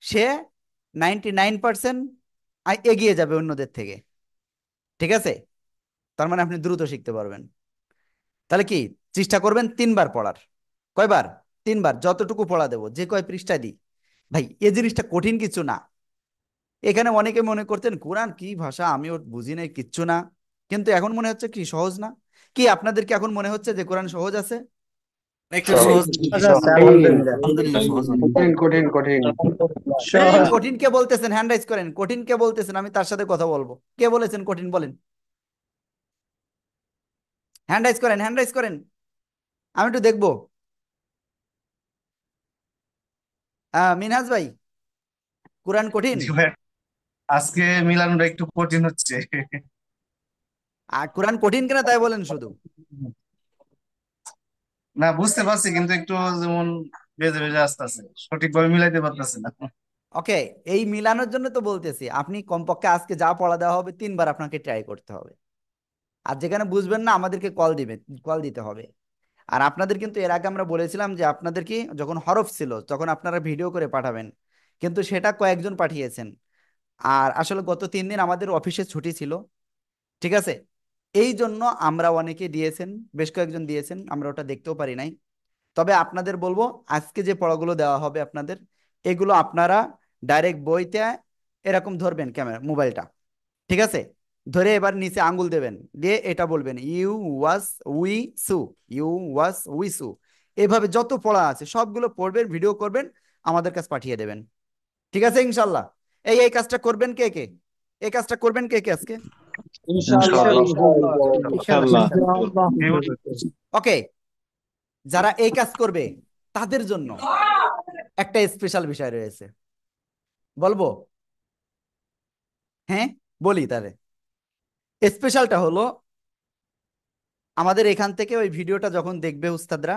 A: সে 99% এগিয়ে যাবে অন্যদের থেকে। ঠিক আছে, তার মানে আপনি দ্রুত শিখতে পারবেন। তাহলে কি চেষ্টা করবেন 3বার পড়ার। কয়বার? 3বার, যতটুকু পড়া দেবো, যে কয় পৃষ্ঠা দিই। ভাই এই জিনিসটা কঠিন কিছু না। এখানে অনেকে মনে করতেন কোরআন কি ভাষা, আমি ওর বুঝি নাই কিচ্ছু না, কিন্তু এখন মনে হচ্ছে কি সহজ না? কি আপনাদের কি এখন মনে হচ্ছে যে কোরআন সহজ আছে?
C: একটু সহজ।
B: আলহামদুলিল্লাহ।
C: আলহামদুলিল্লাহ সহজ অনেক।
B: কঠিন কঠিন কঠিন
A: এই
B: সহজ।
A: কঠিন কে বলতেছেন? হ্যান্ড রাইজ করেন। কঠিন কে বলতেছেন? আমি তার সাথে কথা বলবো। কে বলেছেন কঠিন? বলেন, হ্যান্ড রাইজ করেন, হ্যান্ড রাইজ করেন, আমি একটু দেখবো। মিনহাজ ভাই, কোরআন কঠিন?
I: জি ভাই, আজকে মিলানোটা একটু কঠিন হচ্ছে।
A: আর কোরআন কঠিন কিনা তাই বলেন শুধু।
I: না, বুঝতে পারছি কিন্তু একটু যেমন বেজে বেজে আসতেছে, সঠিকভাবে মিলাইতে পারতেছে না।
A: ওকে, এই মিলানোর জন্য তো বলতেছি আপনি কমপক্ষে আজকে যা পড়া দেওয়া হবে 3বার আপনাকে ট্রাই করতে হবে। আর যেখানে বুঝবেন না আমাদেরকে কল দিবেন, কল দিতে হবে। আর আপনাদের কিন্তু এর আগে আমরা বলেছিলাম যে আপনাদের কি যখন হরফ ছিল তখন আপনারা ভিডিও করে পাঠাবেন, কিন্তু সেটা কয়েকজন পাঠিয়েছেন। আর আসলে গত 3 দিন আমাদের অফিসে ছুটি ছিল। ঠিক আছে, এই জন্য আমরা অনেকে দিয়েছেন, বেশ কয়েকজন দিয়েছেন, আমরা ওটা দেখতেও পারি নাই। তবে আপনাদের বলবো আজকে যে পড়াগুলো দেওয়া হবে আপনাদের, এগুলো আপনারা ডাইরেক্ট বইতে এরকম ধরবেন ক্যামেরা মোবাইলটা। ঠিক আছে, ধরে এবার নিচে আঙ্গুল দেবেন, দিয়ে এটা বলবেন ইউ ওয়াস উই সু, ইউ ওয়াস উই সু। এভাবে যত পড়া আছে সবগুলো পড়বেন, ভিডিও করবেন, আমাদের কাছে পাঠিয়ে দেবেন। ঠিক আছে ইনশাল্লাহ। এই কাজটা করবেন কে কে? এই কাজটা করবেন কে কে আজকে?
B: ইনশাআল্লাহ
F: ইনশাআল্লাহ।
B: ইনশাআল্লাহ।
A: ওকে, যারা এই কাজ করবে তাদের জন্য একটা স্পেশাল বিষয় রয়েছে, বলবো? হ্যাঁ, বলি তাহলে। স্পেশালটা হলো আমাদের এখান থেকে ওই ভিডিওটা যখন দেখবে উস্তাদরা,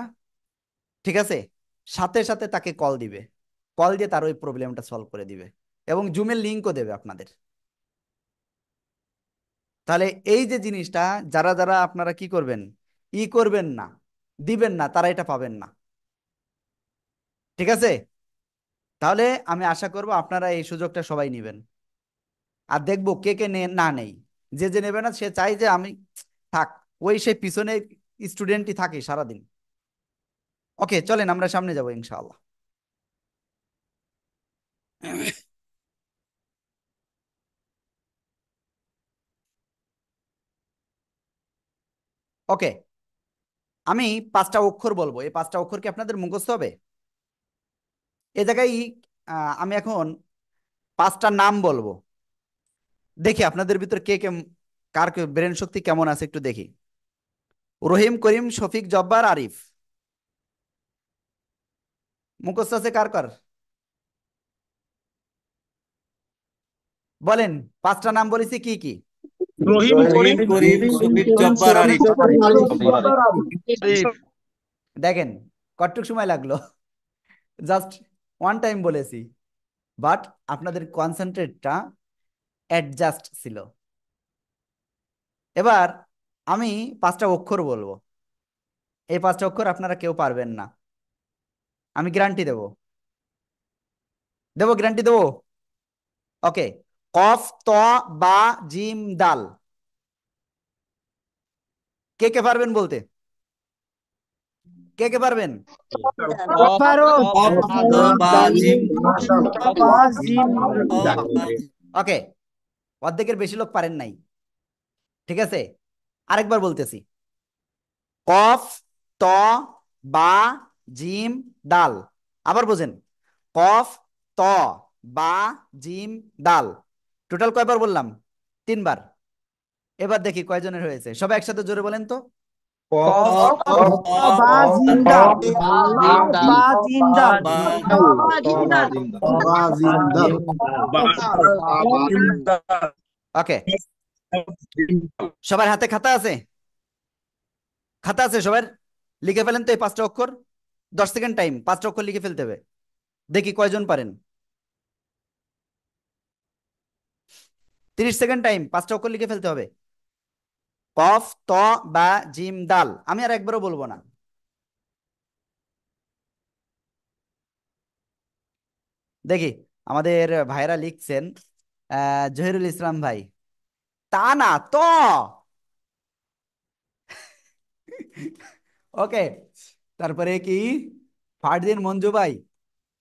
A: ঠিক আছে, সাথে সাথে তাকে কল দিবে, কল দিয়ে তার ওই প্রবলেমটা সলভ করে দিবে, এবং জুমের লিঙ্কও দেবে আপনাদের। তাহলে এই যে জিনিসটা, যারা যারা আপনারা কি করবেন, করবেন না, দিবেন না, তারা এটা পাবেন না। ঠিক আছে, তাহলে আমি আশা করব আপনারা এই সুযোগটা সবাই নেবেন। আর দেখবো কে কে না নেই। যে যে নেবে না সে চাই যে আমি থাক, ওই সে পিছনে স্টুডেন্টই থাকে সারাদিন। ওকে, চলেন আমরা সামনে যাবো ইনশাআল্লাহ। ওকে, আমি 5টা অক্ষর বলবো, এই 5টা অক্ষর কি আপনাদের মুখস্থ হবে? এ জায়গায় আমি এখন 5টা নাম বলবো, দেখি আপনাদের ভিতর কে কে, কার ব্রেন শক্তি কেমন আছে একটু দেখি। রহিম, করিম, শফিক, জব্বার, আরিফ, মুখস্থ আছে কার কার? বলেন, 5টা নাম বলেছি কি কি?
H: রহিম,
C: রহিম,
H: করিম,
C: করিম, শফিক, জব্বার, আরিফ।
E: আরিফ।
A: দেখেন কতটুক সময় লাগলো, জাস্ট ওয়ান টাইম বলেছি, বাট আপনাদের কনসেন্ট্রেটটা অ্যাডজাস্ট ছিল। এবার আমি 5টা অক্ষর বলবো, এই 5টা অক্ষর আপনারা কেউ পারবেন না, আমি গ্যারান্টি দেবো, দেবো গ্যারান্টি দেবো। ওকে, কফ, ত, বা, জিম, দাল, কে কে পারবেন বলতে? কে কে পারবেন?
B: পারো
C: কফ, ত, বা, জিম,
B: বাজিম
C: ত, বা, জিম।
A: ওকে, অর্ধেকের বেশি লোক পারেন নাই, ঠিক আছে, আরেকবার বলতেছি, কফ, ত, বা, জিম, দাল, আবার বোঝেন, কফ, ত, বা, জিম, দাল, টোটাল কয়বার বললাম? 3বার। এবার দেখি কয়জনের হয়েছে, সবাই একসাথে জোরে বলেন তো।
C: কফ, ত,
B: বাজিন্দাল
C: বা,
B: বাজিন্দাল
C: বা,
A: ওকে, সবার হাতে খাতা আছে? খাতা আছে সবার? লিখে ফেলেন তো এই 5টা অক্ষর, 10 সেকেন্ড টাইম, 5টা অক্ষর লিখে ফেলতে হবে, দেখি কয়জন পারেন। 30 সেকেন্ড টাইম, 5টা অক্ষর লিখে ফেলতে হবে, কফ, ত, বা, জিম, দাল, আমি আর একবারও বলবো না। দেখি আমাদের ভাইরা লিখছেন, জহিরুল ইসলাম ভাই, তা না তো। ওকে, তারপরে কি, ফারদিন মঞ্জু ভাই,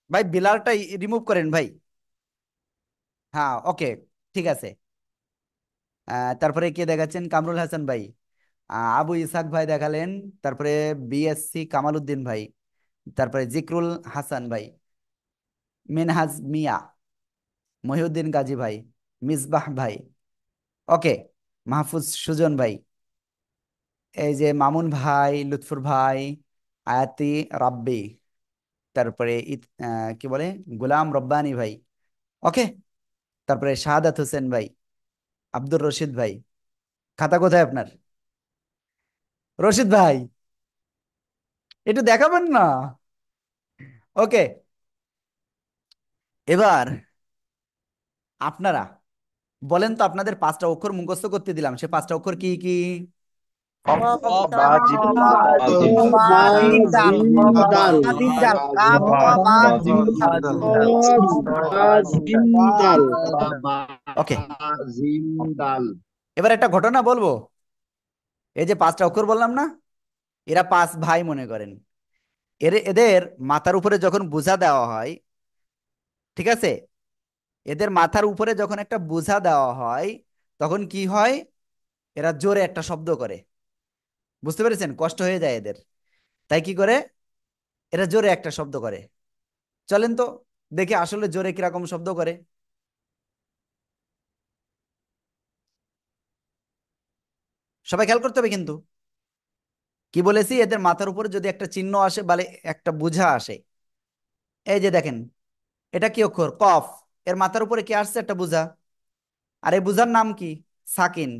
A: ভাই বিলারটা রিমুভ করেন ভাই। হ্যাঁ ওকে, ঠিক আছে। তারপরে কে দেখাচ্ছেন? কামরুল হাসান ভাই, আবু ইসাক ভাই দেখালেন, তারপরে বিএসসি কামাল উদ্দিন ভাই, তারপরে জিকরুল হাসান ভাই, মিনহাজ মিয়া, মহিউদ্দিন গাজী ভাই, মিসবাহ ভাই, ওকে, মাহফুজ সুজন ভাই, এই যে মামুন ভাই, লুৎফুর ভাই, আয়াতি রাব্বি, তারপরে কি বলে, গোলাম রব্বানি ভাই, ওকে, তারপরে শাহাদাত হোসেন ভাই, আব্দুর রশিদ ভাই, খাতা কোথায় আপনার? রশিদ ভাই একটু দেখাবেন না? ওকে, এবার আপনারা বলেন তো, আপনাদের 5টা অক্ষর মুখস্থ করতে দিলাম, সে 5টা অক্ষর কি কি?
B: বাজিন্দাল বাজিন্দাল কাপ বাজিন্দাল
A: ওকে, এবার একটা ঘটনা বলবো, এই যে 5টা অক্ষর বললাম না, এরা 5 ভাই মনে করেন, এদের মাথার উপরে যখন বোঝা দেওয়া হয়, ঠিক আছে, এদের মাথার উপরে যখন একটা বোঝা দেওয়া হয়, তখন কি হয়, এরা জোরে একটা শব্দ করে, বুঝতে পেরেছেন? কষ্ট হয়ে যায় এদের, তাই কি করে, এরা জোরে একটা শব্দ করে। চলেন তো দেখি আসলে জোরে কিরকম শব্দ করে। সবাই খেয়াল করতে হবে কিন্তু, কি বলেছি, এদের মাথার উপরে যদি একটা চিহ্ন আসে, বলে একটা বোঝা আসে, এই যে দেখেন, এটা কি অক্ষর? কফ, এর মাথার উপরে কি আসছে? একটা বোঝা, আর এই বোঝার নাম কি? সাকিন।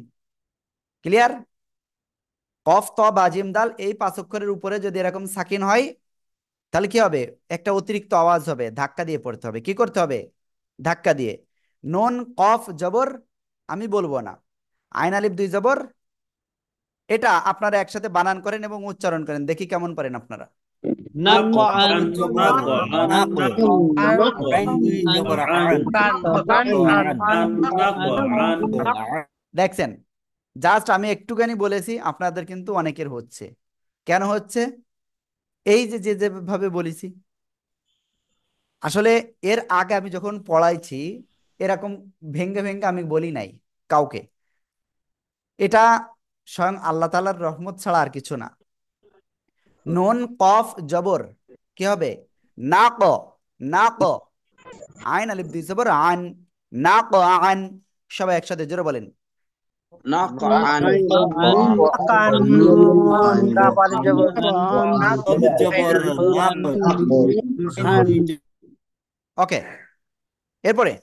A: ক্লিয়ার? কফ, ত, বা, জিম, দাল, এই 5 অক্ষরের উপরে যদি এরকম সাকিন হয়, তাহলে কি হবে? একটা অতিরিক্ত আওয়াজ হবে, ধাক্কা দিয়ে পড়তে হবে। কি করতে হবে? ধাক্কা দিয়ে। নুন, কফ, জবর, আমি বলবো না, আইন আলিফ 2 জবর, এটা আপনারা একসাথে বানান করেন এবং উচ্চারণ করেন, দেখি কেমন পারেন আপনারা।
D: নাকআন, নাকআন,
C: আইন দুই জবর আন,
D: নাকআন,
C: ত আন,
D: নাকআন, নাকআন,
C: আন,
A: দেখছেন, জাস্ট আমি একটুখানি বলেছি, আপনাদের কিন্তু অনেকের হচ্ছে। কেন হচ্ছে? এই যে যে যেভাবে বলেছি, আসলে এর আগে আমি যখন পড়াইছি এরকম ভেঙ্গে ভেঙ্গে আমি বলি নাই কাউকে। এটা স্বয়ং আল্লাহ তাআলার রহমত ছাড়া আর কিছু না। নুন কফ জবর কি হবে? না ক, না ক। আইন আলিফ দুই জবর আন, না ক আন। সবাই একসাথে জোরে বলেন।
C: نقعا
B: কানুন কাপার জবর
C: جبر نق
A: ওকে, এরপরে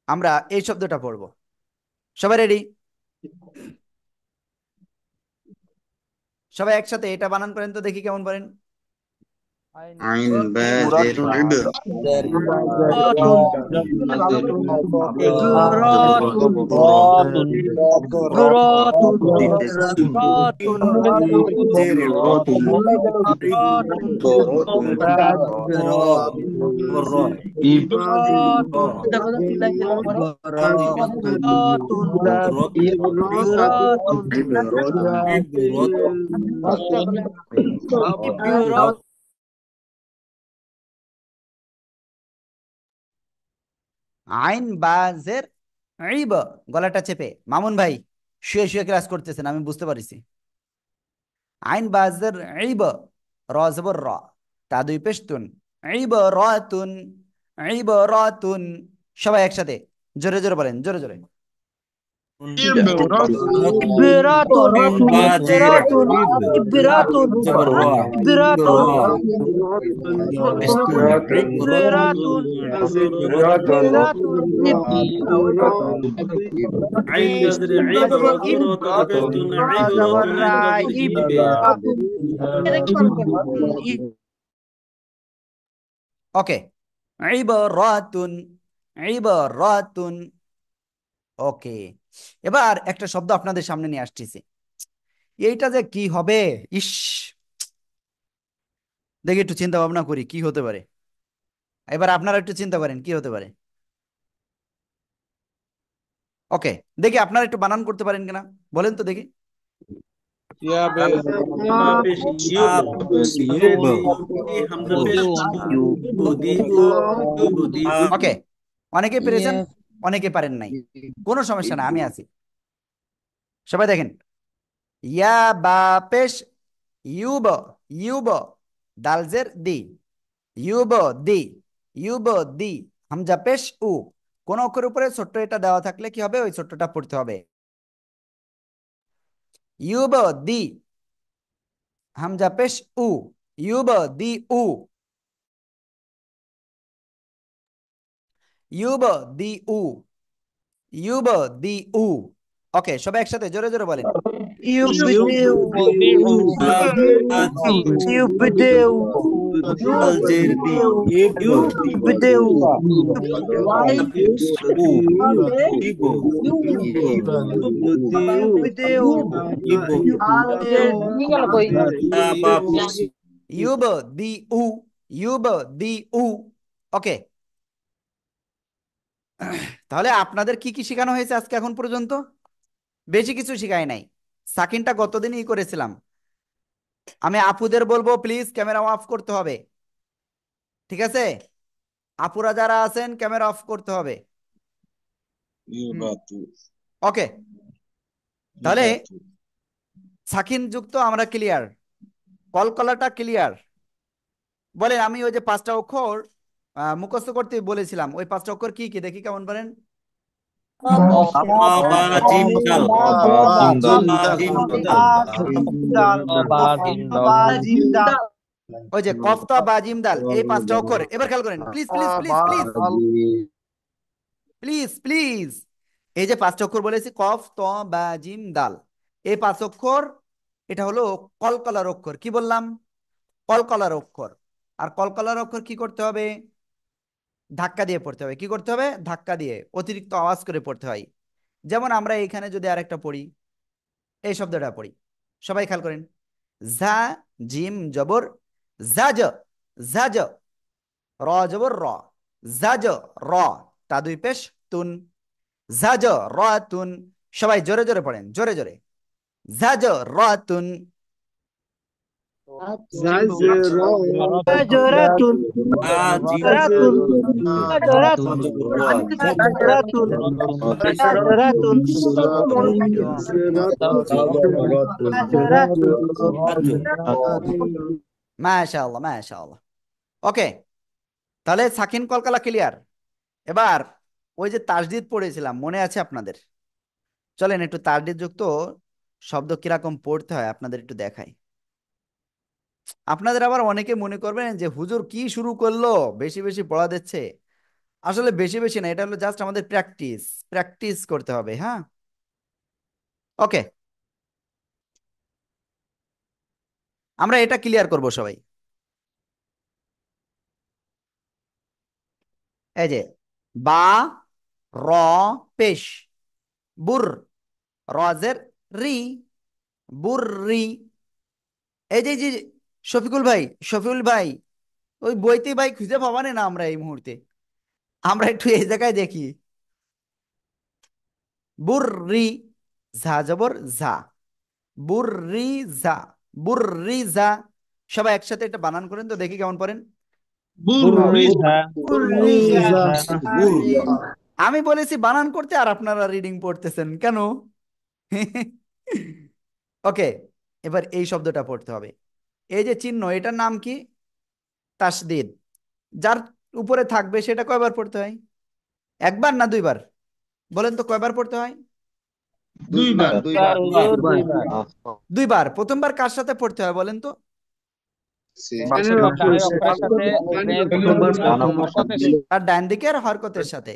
A: আমরা এই শব্দটা পড়বো। সবাই রেডি? সবাই একসাথে এটা বানান করেন তো দেখি কেমন পারেন।
C: عين بازر عبر
A: আইন বাজের ইব, গলাটা চেপে। মামুন ভাই শুয়ে শুয়ে ক্লাস করতেছেন, আমি বুঝতে পারছি। আইন বাজের ইব, র জবর র, তা দুই পেশ তুন, ইব রাতুন, ইব রাতুন। সবাই একসাথে জোরে জোরে বলেন, জোরে জোরে।
B: ইবরাতুন
C: بازر
B: ইবরাতুন ইবরাতুন
C: جبر
B: ইবরাতুন
C: عبرة
B: ইবরাতুন
D: عين بازر عيب
B: ইব
D: وزبر تلبستن
B: জবর
D: عبرة
B: রা
D: عند
B: ইব
D: عيب
A: ওকে, ইব রাতুন, ইব রাতুন। ওকে, এবার একটা শব্দ আপনাদের সামনে নিয়ে আসতেছি। এইটা যে কি হবে, ইস, দেখি একটু চিন্তা ভাবনা করি কি হতে পারে। এবার আপনারা একটু চিন্তা করেন কি হতে পারে। ওকে, দেখি আপনারা একটু বানান করতে পারেন কিনা, বলেন তো দেখি।
D: يا بيش يوب
C: يب
D: يدي حمزة بيش يبودي يبودي
A: ওকে, অনেকে পেরেছেন, অনেকে পারেন নাই, কোনো সমস্যা না, আমি আছি। সবাই দেখেন, ইয়া বা পেশ ইউব, ইউব, দালজের দি, ইউব দি, ইউব দি, হামজা পেশ উ। কোন অক্ষরের উপরে ছোট্ট এটা দেওয়া থাকলে কি হবে, ওই ছোট্টটা পড়তে হবে। ইউব দি, হামজা পেশ উ, ইউব দি উ, ইউব দি উ, ইউব দি উ। ওকে, সবাই একসাথে জোরে জোরে বলেন।
B: ইউবদেউ ইউবদেউ
C: بازر
B: ইউবদেউ ইউবদেউ
A: ইউব দি উ, ইউব দি উ। ওকে, তাহলে আপনাদের কি কি শেখানো হয়েছে আজকে এখন পর্যন্ত? বেশি কিছু শেখাই নাই, সাকিনটা গতদিনই করেছিলাম। আমি আপুদের বলবো প্লিজ ক্যামেরা অফ করতে হবে, ঠিক আছে? আপুরা যারা আছেন ক্যামেরা অফ করতে হবে। ওকে, তাহলে সাকিন যুক্ত আমরা ক্লিয়ার, কলকলাটা ক্লিয়ার। বলেন, আমি ওই যে 5টা অক্ষর মুখস্থ করতে বলেছিলাম, ওই 5টা অক্ষর কি কি দেখি কেমন পারেন।
C: با جيم دال
A: ওই যে কফতা বা জিম দাল, এই 5টা অক্ষর। এবার খেয়াল করেন please please please please please please. এই যে 5টা অক্ষর বলেছি, কফ ত বা জিম দাল, এই 5 অক্ষর, এটা হলো কলকলার অক্ষর। কি বললাম? কলকলার অক্ষর। আর কলকলার অক্ষর কি করতে হবে? ধাক্কা দিয়ে পড়তে হবে। কি করতে হবে? ধাক্কা দিয়ে, অতিরিক্ত আওয়াজ করে পড়তে হয়। যেমন আমরা এইখানে যদি আরেকটা পড়ি, এই শব্দটা পড়ি, সবাই খেয়াল করেন। ঝা, জিম জবর জাজ, জাজ, র জবর র, জাজ র, তা দুই পেশ তুন, জাজ র তুন। সবাই জোরে জোরে পড়েন, জোরে জোরে। জাজরাতুন,
B: جراتون جراتون جراتون جراتون جراتون
A: মাশাআল্লাহ মাশাআল্লাহ। ওকে, তাহলে সাকিন কলকালা ক্লিয়ার। এবার ওই যে তাসদিদ পড়েছিলাম, মনে আছে আপনাদের? চলেন একটু তাসদিদ যুক্ত শব্দ কিরকম পড়তে হয় আপনাদের একটু দেখাই। আপনাদের আবার অনেকে মনে করবেন যে হুজুর কি শুরু করলো, বেশি বেশি পড়া দিচ্ছে। আসলে বেশি বেশি না, এটা হলো জাস্ট আমাদের প্র্যাকটিস, প্র্যাকটিস করতে হবে। হ্যাঁ, ওকে, আমরা এটা ক্লিয়ার করব সবাই। এই যে বা, র, পেশ, বুর, রজের রি, বুররি। এই যে শফিকুল ভাই, শফিকুল ভাই, ওই বইতে ভাই খুঁজে পাবানে না আমরা এই মুহূর্তে, আমরা একটু এই জায়গায় দেখি। বুররি, ঝা জবর ঝা, বুররি যা, বুররি যা। সবাই একসাথে এটা বানান করেন তো দেখি কেমন পড়েন।
D: বুররিজা বুররিজা
C: বুর
A: আমি বলেছি বানান করতে, আর আপনারা রিডিং পড়তেছেন কেন? ওকে, এবার এই শব্দটা পড়তে হবে। এই যে চিহ্ন, এটার নাম কি? তাসদিদ। যার উপরে থাকবে সেটা কয়বার পড়তে হয়? একবার না দুইবার? বলেন তো কয়বার পড়তে হয়?
D: দুইবার
A: দুইবার। প্রথমবার কার সাথে পড়তে হয় বলেন তো? তার ডান দিকের হরকতের সাথে,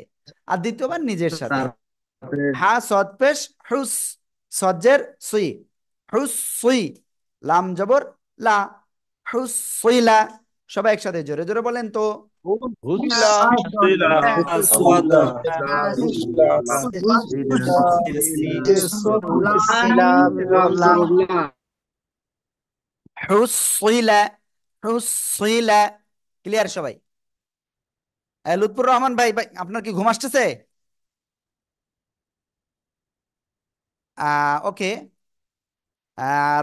A: আর দ্বিতীয়বার নিজের সাথে। হা সদ পেশ হুস, সজ্জের সুই, হুস সুই, লাম জবর লা, হুস সুইলা। সবাই একসাথে জোরে জোরে বলেন তো।
C: আসওয়াদা
A: হুস সুইলা, হুস সুইলা। ক্লিয়ার সবাই? লুৎফুর রহমান ভাই, ভাই আপনার কি ঘুম আসতেছে? ওকে।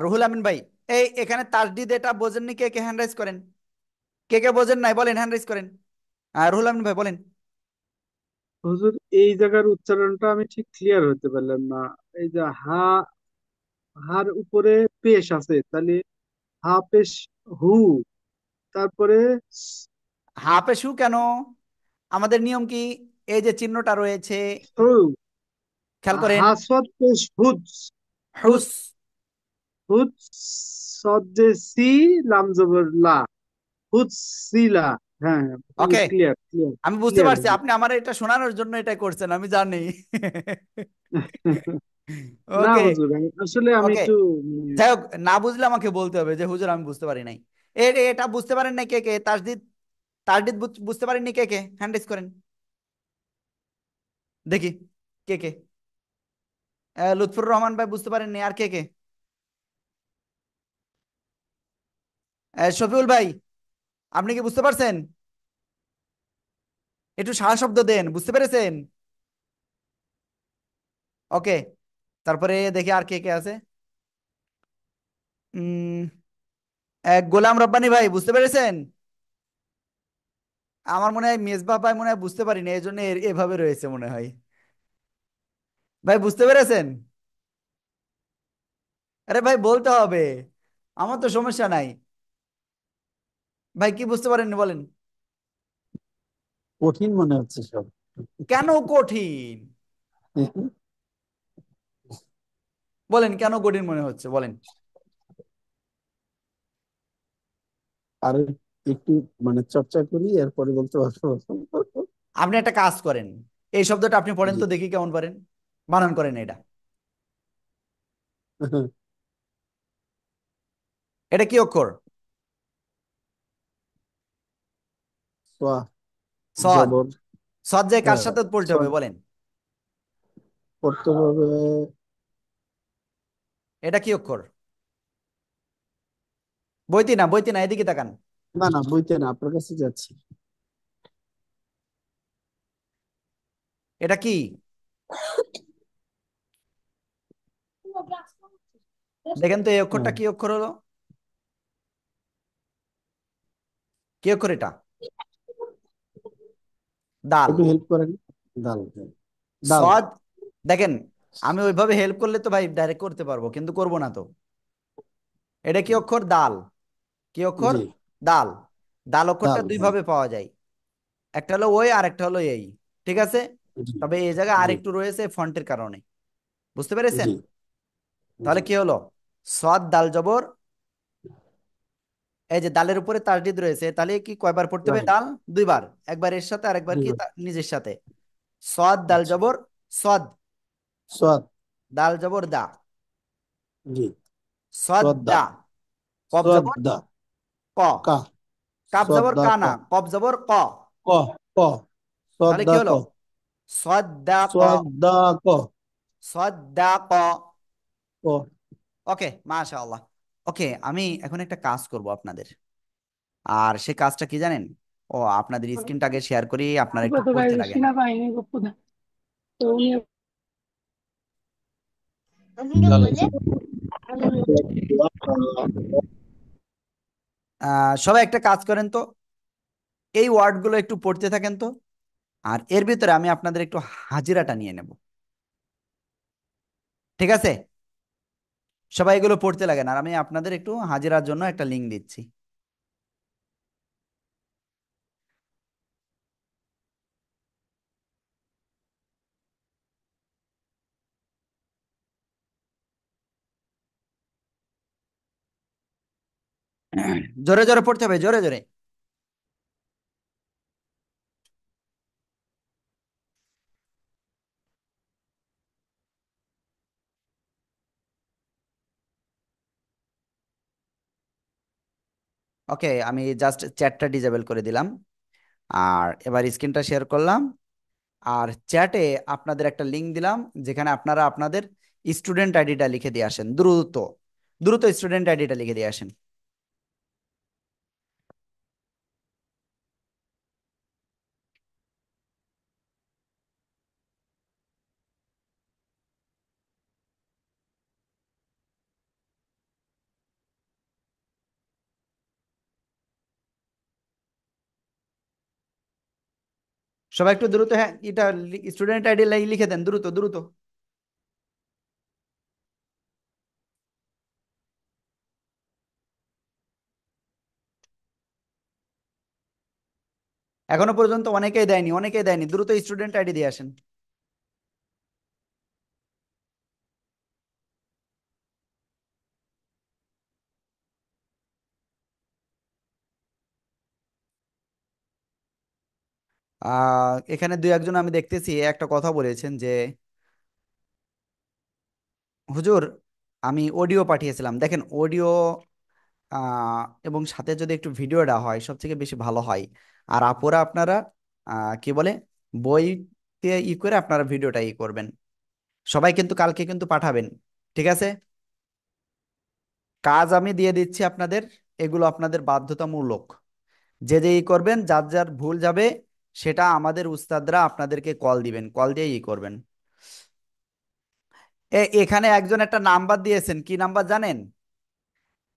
A: রুহুল আমিন ভাই, এই এখানে তাসদিদ এটা বোঝেননি, কে কে হ্যান্ড রাইজ করেন? কে কে বোঝেন নাই বলেন, হ্যান্ড রাইজ করেন। রুহুল আমিন ভাই বলেন।
B: হুজুর এই জায়গার উচ্চারণটা আমি ঠিক ক্লিয়ার হতে পারলাম না। এই যে হার উপরে পেশ আছে, তাহলে হা পেশ হু, তারপরে
A: হাফে শু কেন? আমাদের নিয়ম কি? এই যে চিহ্নটা রয়েছে,
B: সু,
A: খেয়াল করেন।
B: হা সদ পেশ হুদ, হুদ
A: হুস,
B: হুদ, সদ যে সি, লাম জবর লা, হুদ সিলা। হ্যাঁ,
A: ওকে,
B: ক্লিয়ার ক্লিয়ার
A: আমি বুঝতে
B: ক্লিয়ার
A: পারছি আপনি আমার এটা শোনানোর জন্য এটা করছেন, আমি জানি।
B: না
A: ওকে,
B: হুজুর, আসলে আমি
A: ওকে,
B: একটু
A: যাই হোক, না বুঝলে আমাকে বলতে হবে যে হুজুর আমি বুঝতে পারি নাই। এটা বুঝতে পারেন নাই কে কে? তাসদিদ, তাসদিদ বুঝতে পারেননি কে কে? হ্যান্ড রেজ করেন দেখি, কে কে? লুৎফুর রহমান ভাই বুঝতে পারেননি, আর কে কে? শফিউল ভাই, আপনি কি বুঝতে পারছেন? একটু সাড়া শব্দ দেন, বুঝতে পেরেছেন? ওকে, তারপরে দেখি আর কে কে আছে। উম গোলাম রব্বানী ভাই বুঝতে পেরেছেন? আমার মনে হয় মেজবা ভাই মনে হয় বুঝতে পারিনি, এই জন্য এভাবে রয়েছে মনে হয়। ভাই বুঝতে পেরেছেন? আরে ভাই বলতে হবে, আমার তো সমস্যা নাই। ভাই কি বুঝতে পারেননি বলেন?
F: কঠিন মনে হচ্ছে সব।
A: কেন কঠিন? বলেন কেন কঠিন মনে হচ্ছে বলেন।
F: আর একটু মানে চর্চা করি, এরপরে বলতে পারবো।
A: আপনি একটা কাজ করেন, এই শব্দটা আপনি পড়েন
F: জি।
A: তো দেখি কেমন পারেন, বানান করেন এটা। এটা কি অক্ষর?
F: সোয়া,
A: সদ।
F: জবর।
A: সদ যে কার
F: হ্যাঁ,
A: সাথে পড়তে হবে
F: সদ
A: বলেন?
F: পড়তে হবে।
A: এটা কি অক্ষর? বইতে না, এদিকে তাকান।
F: না না, বইতে না, আপনার কাছে যাচ্ছি।
A: এটা কি? দেখেন তো এই অক্ষরটা
F: হ্যাঁ,
A: কি অক্ষর হলো? কি অক্ষর এটা? দাল।
F: একটু হেল্প করেন। দাল, হ্যাঁ। দাল।
A: সদ। দেখেন, আমি ওইভাবে হেল্প করলে তো ভাই ডাইরেক্ট করতে পারবো, কিন্তু করব না তো। এটা কি অক্ষর? দাল। কি অক্ষর?
F: জি।
A: দাল। দাল অক্ষরটা
F: দাল,
A: দুই
F: হ্যাঁ।
A: ভাবে পাওয়া যায়, একটা হলো ওই আর একটা হলো এই। ঠিক আছে,
F: জি।
A: তবে এই জায়গায়
F: জি।
A: আরেকটু রয়েছে ফন্টের কারণে। বুঝতে পেরেছেন?
F: জি।
A: তাহলে
F: জি।
A: কি হলো? সদ দাল জবর, এই যে দালের উপরে তাসদিদ রয়েছে, তাহলে কি কয়বার পড়তে হবে
F: রাইট।
A: দাল? দুইবার, একবার এর সাথে আর একবার কি
F: দুইবার।
A: নিজের সাথে। সদ দাল
F: আচ্ছা।
A: জবর সদ,
F: সোয়াদ।
A: দাল জবর দা,
F: জি।
A: সদ
F: সোয়াদ্দা।
A: দা। কব জবর
F: সোয়াদ্দা।
A: ক,
F: কা।
A: কাপ জবর
F: সোয়াদ্দা ক।
A: কানা, কব জবর ক।
F: ক। ক।
A: তাহলে কি
F: সোয়াদ্দা ক।
A: হলো? সদ দা ক,
F: সোয়াদ্দা ক।
A: সদ দা ক।
F: ক।
A: ওকে, মাশাআল্লাহ। ওকে, আমি এখন একটা কাজ করব আপনাদের। আর সে কাজটা কি জানেন? ও, আপনাদের স্ক্রিনটাকে শেয়ার করি, আপনারা একটু পড়তে থাকেন। সবাই একটা কাজ করেন তো, এই ওয়ার্ডগুলো একটু পড়তে থাকেন তো। আর এর ভিতরে আমি আপনাদের একটু হাজিরাটা নিয়ে নেব। ঠিক আছে? সবাই এগুলো পড়তে লাগেন, আর আমি আপনাদের একটু হাজিরার জন্য একটা লিঙ্ক দিচ্ছি। জোরে জোরে পড়তে হবে, জোরে জোরে। ওকে, আমি জাস্ট চ্যাটটা ডিসেবল করে দিলাম, আর এবার স্ক্রিনটা শেয়ার করলাম। আর চ্যাটে আপনাদের একটা লিংক দিলাম, যেখানে আপনারা আপনাদের স্টুডেন্ট আইডিটা লিখে দিয়ে আসেন, দ্রুত দ্রুত স্টুডেন্ট আইডিটা লিখে দিয়ে আসেন। সবাই একটু দ্রুত, হ্যাঁ, এটা স্টুডেন্ট আইডি লিখে দেন, দ্রুত দ্রুত। এখনো পর্যন্ত অনেকেই দেয়নি, অনেকেই দেয়নি, দ্রুত স্টুডেন্ট আইডি দিয়ে আসেন। এখানে দুই একজন আমি দেখতেছি একটা কথা বলেছেন যে, হুজুর, আমি অডিও পাঠিয়েছিলাম। দেখেন, অডিও এবং সাথে যদি একটু ভিডিওটা হয় সব থেকে বেশি ভালো হয়। আর আপুরা আপনারা কি বলে, বইতে করে আপনারা ভিডিওটা করবেন। সবাই কিন্তু কালকে কিন্তু পাঠাবেন। ঠিক আছে? কাজ আমি দিয়ে দিচ্ছি আপনাদের, এগুলো আপনাদের বাধ্যতামূলক। যে যে করবেন, যার যার ভুল যাবে সেটা আমাদের উস্তাদরা আপনাদেরকে কল দিবেন, কল দিয়ে করবেন। এখানে একজন একটা নাম্বার দিয়েছেন, কি নাম্বার জানেন?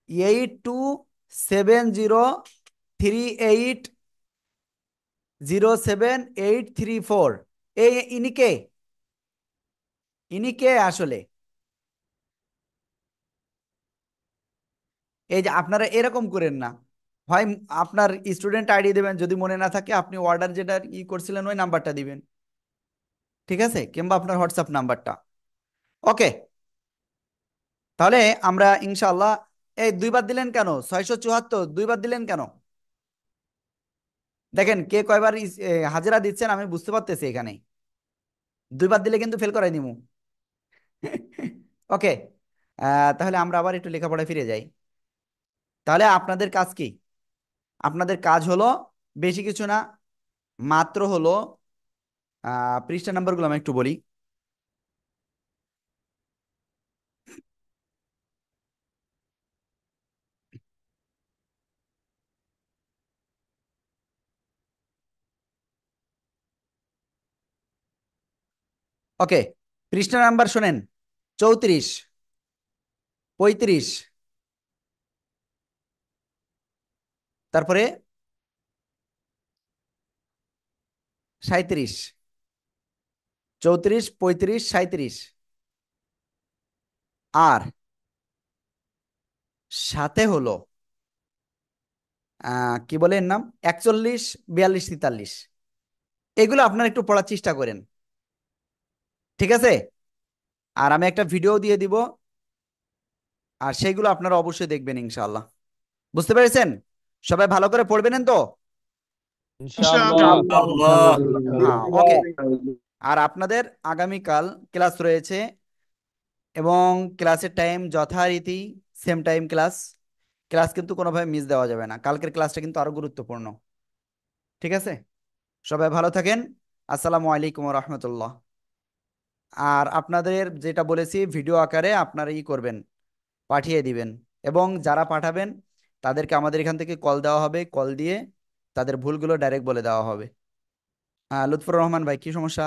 A: 8270380784। ইনি কে? ইনি কে আসলে? এই যে আপনারা এরকম করেন না, হয় আপনার স্টুডেন্ট আইডি দেবেন, যদি মনে না থাকে আপনি অর্ডার যেটা করছিলেন ওই নাম্বারটা দিবেন। ঠিক আছে? কিংবা আপনার হোয়াটসঅ্যাপ নাম্বারটা। ওকে, তাহলে আমরা ইনশাআল্লাহ, এই দুইবার দিলেন কেন? 674 দুইবার দিলেন কেন? দেখেন কে কয়বার হাজিরা দিচ্ছেন, আমি বুঝতে পারতেছি এখানে। দুইবার দিলে কিন্তু ফেল করাই দিমু। ওকে, তাহলে আমরা আবার একটু লেখাপড়ায় ফিরে যাই। তাহলে আপনাদের কাজ কি? আপনাদের কাজ হলো বেশি কিছু না, মাত্র হলো পৃষ্ঠা নাম্বারগুলো আমি একটু বলি। ওকে, পৃষ্ঠা নাম্বার শোনেন, 34। 35, তারপরে 37, 34, 35, 37, আর সাথে হলো কি বলে এর নাম, 41, 42, 43। এগুলো আপনারা একটু পড়ার চেষ্টা করেন, ঠিক আছে? আর আমি একটা ভিডিও দিয়ে দিব, আর সেইগুলো আপনারা অবশ্যই দেখবেন ইনশাআল্লাহ। বুঝতে পেরেছেন? সবাই ভালো করে পড়বেন তো?
H: ইনশাআল্লাহ।
C: আল্লাহ।
A: হ্যাঁ, ওকে। আর আপনাদের আগামীকাল ক্লাস রয়েছে, এবং ক্লাসের টাইম যথারীতি সেম টাইম ক্লাস। ক্লাস কিন্তু কোনোভাবে মিস দেওয়া যাবে না, কালকের ক্লাসটা কিন্তু আরো গুরুত্বপূর্ণ, ঠিক আছে? সবাই ভালো থাকেন। আসসালামু আলাইকুম রহমতুল্লাহ। আর আপনাদের যেটা বলেছি ভিডিও আকারে আপনারা করবেন, পাঠিয়ে দিবেন, এবং যারা পাঠাবেন তাদেরকে আমাদের এখান থেকে কল দেওয়া হবে, কল দিয়ে তাদের ভুলগুলো ডাইরেক্ট বলে দেওয়া হবে। লুৎফর রহমান ভাই, কি সমস্যা?